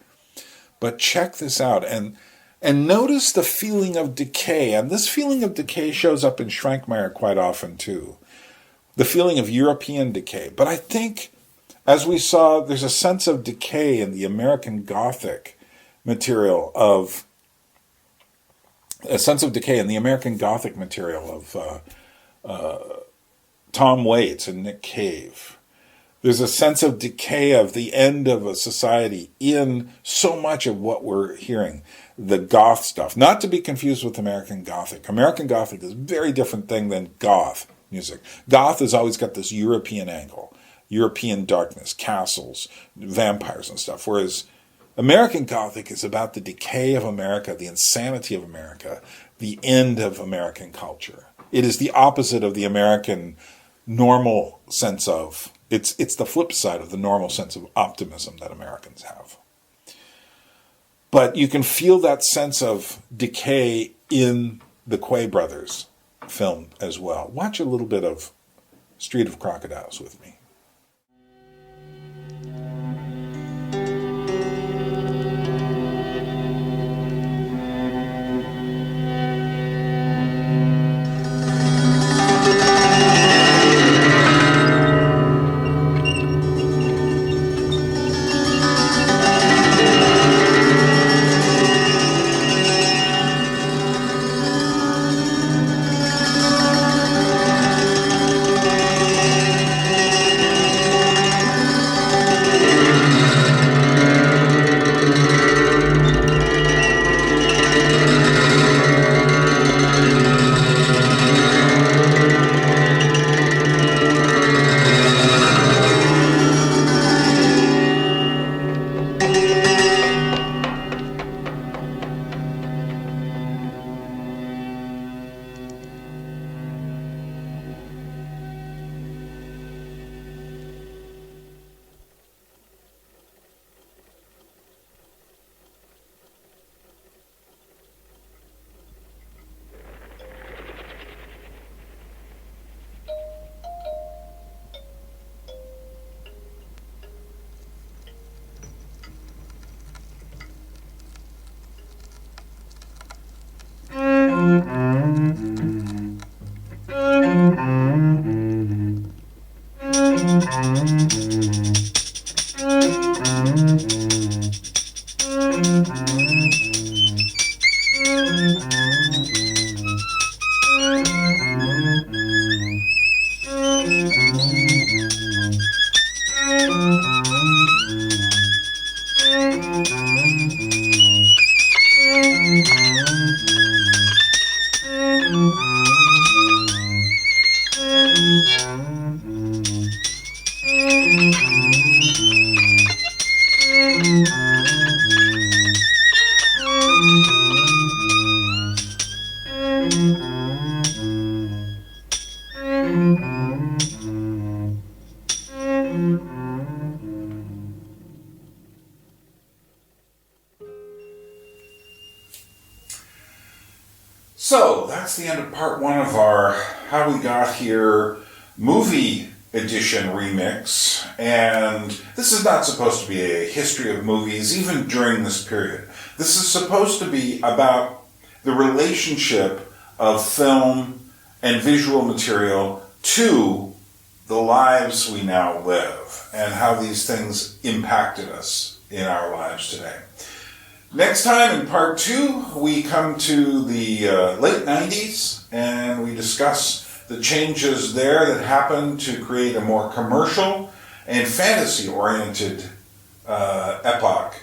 B: But check this out. And notice the feeling of decay. And this feeling of decay shows up in Schwankmeyer quite often too. The feeling of European decay. But I think, as we saw, there's a sense of decay in the American Gothic material of Tom Waits and Nick Cave. There's a sense of decay of the end of a society in so much of what we're hearing. The goth stuff. Not to be confused with American Gothic. American Gothic is a very different thing than goth music. Goth has always got this European angle. European darkness, castles, vampires and stuff. Whereas American Gothic is about the decay of America, the insanity of America, the end of American culture. It is the opposite of the American normal sense of, it's the flip side of the normal sense of optimism that Americans have. But you can feel that sense of decay in the Quay brothers film as well. Watch a little bit of Street of Crocodiles with me. So, that's the end of part one of our How We Got Here movie edition remix, and this is not supposed to be a history of movies, even during this period. This is supposed to be about the relationship of film and visual material to the lives we now live, and how these things impacted us in our lives today. Next time, in part 2, we come to the late 90s, and we discuss the changes there that happened to create a more commercial and fantasy-oriented epoch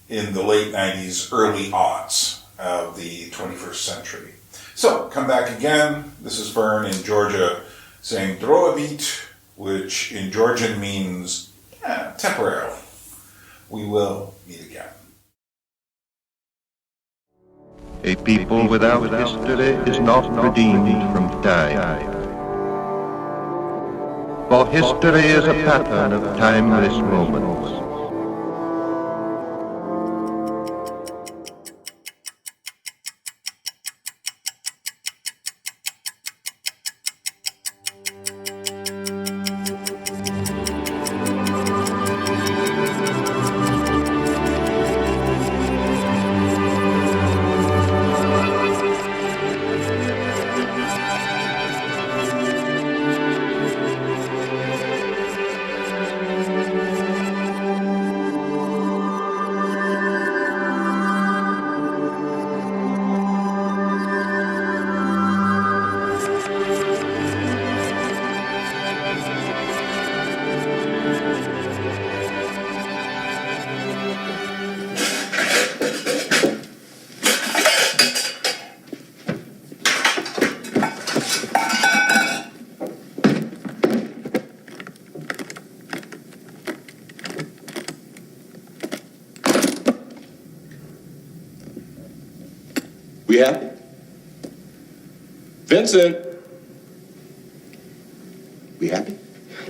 B: in the late 90s, early aughts of the 21st century. So, come back again. This is Byrne in Georgia saying Droabit, which in Georgian means temporarily. We will meet again.
L: A people without history is not redeemed from time. For history is a pattern of timeless moments.
D: We happy? Vincent! We happy?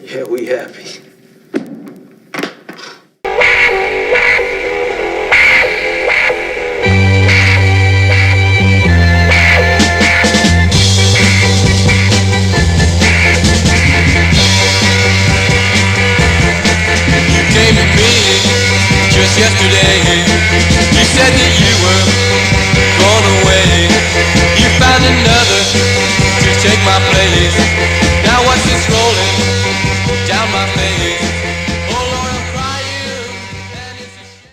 G: Yeah, we happy.